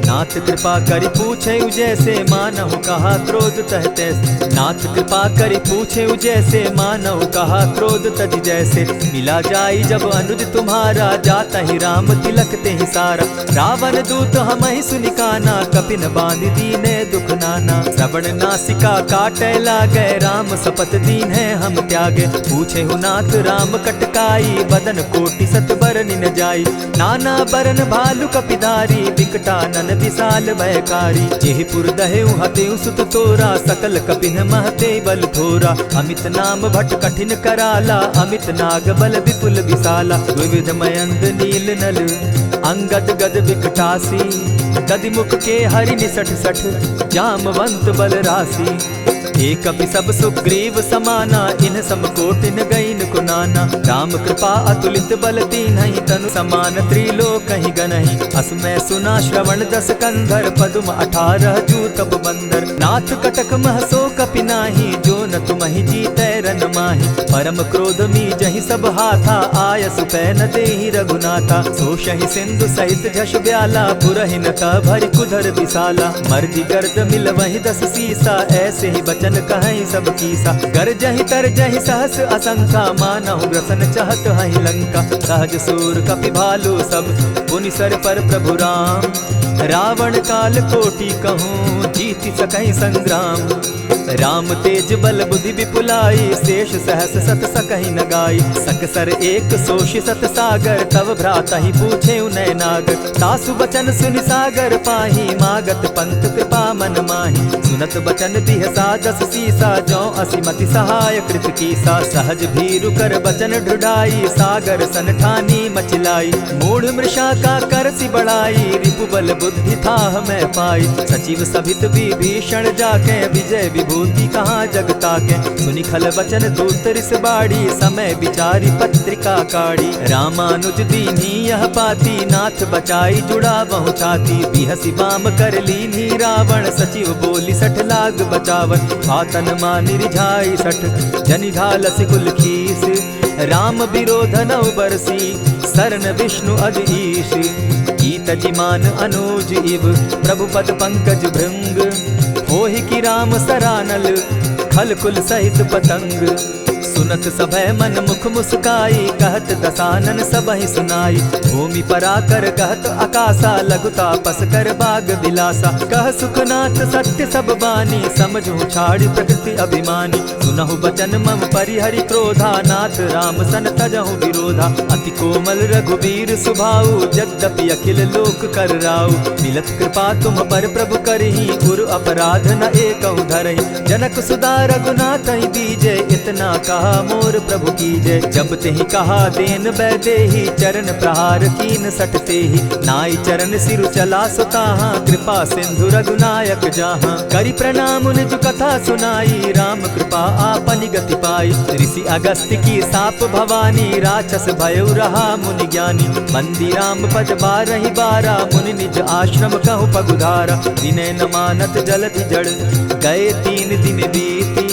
नाथ कृपा करि पूछे जैसे, मानहु कहा क्रोध तह तैसे। नाथ कृपा करि पूछे जैसे, मानहु कहा क्रोध तज जैसे। मिला जाई जब अनुज तुम्हारा, जाता ही राम तिलक ते ही सारा। रावण दूत हम ही सुनि काना, कपिन बांधि दीने दुख नाना। श्रवण नासिका काटे लागे, राम शपथ दीन है हम त्यागे। पूछे हु नाथ राम कटकाई, बदन कोटि सत बरनि न जाई। नाना बरन भालु कपिधारी, विकटानन विशाल भयकारी। जेहि पुर दहेउ हतेउ सुत तोरा, सकल कपिन महते बल थोरा। अमित नाम भट कठिन कराला, अमित नाग बल विपुल विशाला। विविध मयंद नील नल, अंगद गद विकटासी। दधि मुख के हरि निसठ सठ, जामवंत बल राशि। एक कपि सब सुग्रीव समाना, इन समकोटिन गईन कुनाना। राम कृपा अतुलित बल तीन्हि, तनु समान त्रिलोक ही गनहि। असमय सुना श्रवण दस कंधर, पदुम 18 जूतब बंदर। नाथ कटक महसो कपि नाही, जो न तुमहि जीतै रन माहि। परम क्रोध मी जहि सब हाथा, आय सुपै न देहि रघुनाथा। सोषहि सिंधु सहित झष ब्याला, पुरहि न भरि कुधर विशाला। मर्दि गर्द मिल वहि 10 सीसा, ऐसे ही बचन कहीं सब कीसा। गरजहि तरजहि सहस असंखा, मानहु ग्रसन चहत हहि लंका। सहज सूर कपि भालु सब, पुनि सर पर प्रभु राम। रावण काल कोटि कहूँ जीति सकहि संग्राम। राम तेज बल बुद्धि विपुलाई शेष सहस सत सकहि न गाई। सकसर एक सोषि सत सागर तव भ्राता ही पूछे उनय नागर। तासु बचन सुनि सागर पाही मागत पंत कृपा मन माही। सुनत बचन दिह सादस सीसा जौ असिमति सहाय कृत कीसा। सहज भीरु कर बचन ढुढ़ाई सागर सन ठानी मचिलाई। मूढ़ मृषा का करसि बढ़ाई रिपु बल बुद्धि थाह मैं पाई। सचिव सभित विभीषण जाके विजय विभूति कहाँ जगता के। सुनि खल बचन दूत रिस बाड़ी समय विचारी पत्रिका काढ़ी। रामानुज दीनी यह पाती नाथ बचाई जुड़ा बहु छाती। बिहसी बाम कर लीनी रावण सचिव बोली सठ लाग बचावन। आतन मानि रिझाई सठ जनि घालसि कुल खीस। राम विरोध नव बरसी सरन विष्णु अज ईश। गीत जिमान अनुज इव प्रभु पद पंकज भृंग। होहि कि राम सरानल खल कुल सहित पतंग। सुनत सभय मन मुख मुस्काई कहत दसानन सबहि सुनाई। भूमि पराकर कहत आकाशा लघु तापस कर बाग बिलासा। कह सुखनाथ सत्य सब बानी समझू छाड़ी प्रकृति अभिमानी। सुनहु बचन मम परिहरि क्रोधा नाथ राम सन तजहु विरोधा। अति कोमल रघुबीर सुभाऊ यद्यपि अखिल लोक कर राऊ। मिलत कृपा तुम पर प्रभु करही गुरु अपराध न एकहु धरहि। जनक सुदा रघुनाथ ही दीजे इतना कहा मोर प्रभु की जय। जब तेहि कहा देन बैदेही चरण प्रहार कीन सट तेहि। नाई चरण सिरु चला सुताहा कृपा सिंधु रघुनायक जाहा। करि प्रणाम निज कथा सुनाई राम कृपा आपनि गति पाई। ऋषि अगस्त्य की साप भवानी राक्षस भयउ रहा मुनि ज्ञानी। बंदी राम पद बारहि बारा मुनि निज आश्रम कहु पगुधारा। विनय न मानत जलधि जड़ गए 3 दिन बीती।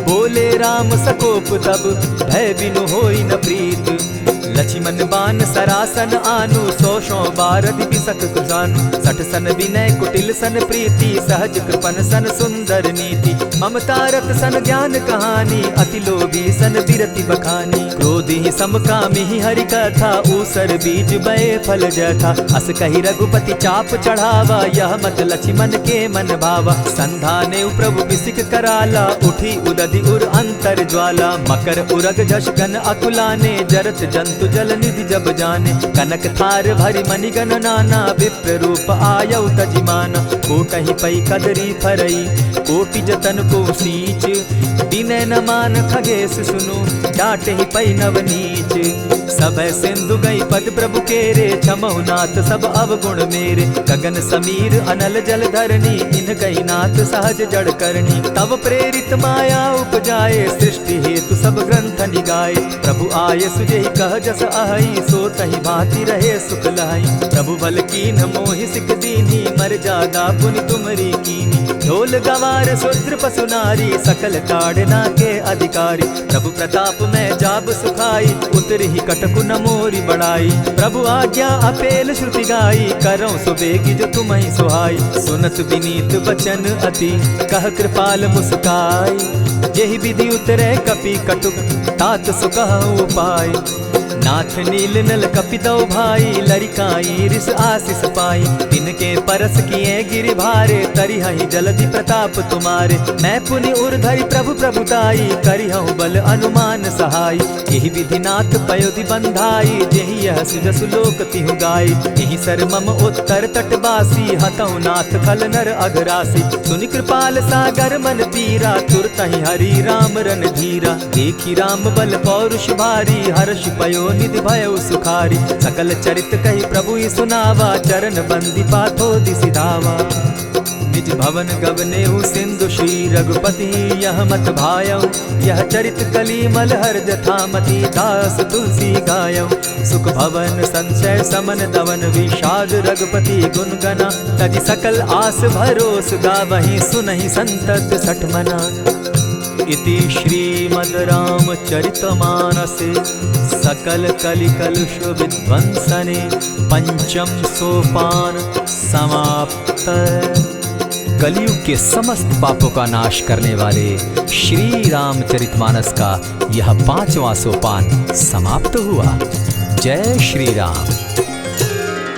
बोले राम सकोप तब भय बिनु होई न प्रीत। लक्ष्मण बान सरासन आनु 100 बारदि बिसक कुजानु। 60 सन विनय कुटिल सन प्रीति सहज कृपन सन सुंदर नीति। ममता रत सन ज्ञान कहानी अति लोभी सन बिरति बखानी। क्रोधि समकामी हरि कथा ऊसर बीज बये फल जथा। अस कहि रघुपति चाप चढ़ावा यह मत लक्ष्मण के मन भावा। संधाने प्रभु बिसिक कराला उठी उदधि उर अंतर ज्वाला। मकर उरग झष गन अकुलाने जरत जंतु जल निधि जब जाने। कनक थार भरि मणिगण नाना विप्र रूप आयउ तजिमाना। कोटहि पै कदरी फरई कोटि जतन को सींच। दिनै न मान खगेश सुनु डांटहि पै नव नीच। सब सिंधु गई पद प्रभु केरे छमहु नाथ सब अवगुण मेरे। गगन समीर अनल जल धरनी इन गई नाथ सहज जड़ करनी। तब प्रेरित माया उपजाए सृष्टि हेतु सब ग्रंथ निगाए। प्रभु आय सुजहि कह जस अहई सो तहि भांति रहे सुख लहई। प्रभु बल कीन मोहि सिख दीनी मर्यादा पुनि तुमरी कीनी। ढोल गवार शूद्र पशु नारी सकल ताड़ना के अधिकारी। प्रभु प्रताप में जाब सुखाई उतरहि कटकु न मोरी बढ़ाई। प्रभु आज्ञा अपेल श्रुति गाई करौ सुबेगी जो तुम्हि सुहाई। सुनत विनीत बचन अति कह कृपाल मुस्काई। जेहि विधि उतरे कपि कटुक तात सुकहु उपाय। नाथ नील नल कपितौ भाई लरिकाई रिस आशीष पाई। तिनके परस किए गिरि भारे तरिहहि जलधि प्रताप तुम्हारे। मैं पुनि उर्धरि प्रभु प्रभुताई करिहु बल अनुमान सहाय। एहि विधि नाथ पयोधि बंधाई जेहि यह सुजसु लोक तिहु गाई। एहि सर मम उत्तर तटवासी हतौ नाथ खल नर अघरासी। सुनि कृपाल सागर मन पीरा तुरतहि हरि राम रन धीरा। देखि राम बल पौरुष भारी हर्ष पयो निधि भयउ सुखारी। सकल चरित कहि प्रभु ही सुनावा चरण बंदी पाथो दिसि धावा। निज भवन गवनेहु सिंधु श्री रघुपति यह मत भायौ। यह चरित कली मलहर जथामति दास तुलसी गायौ। सुख भवन संशय समन दवन विषाद रघुपति गुण गना। तजि सकल आस भरोस गावहि सुनहि संतत सठ मना। इति श्रीमद् रामचरितमानसे सकल कलिकलुष विध्वंसने पंचम सोपान समाप्त। कलयुग के समस्त पापों का नाश करने वाले श्री रामचरितमानस का यह 5वां सोपान समाप्त हुआ। जय श्री राम।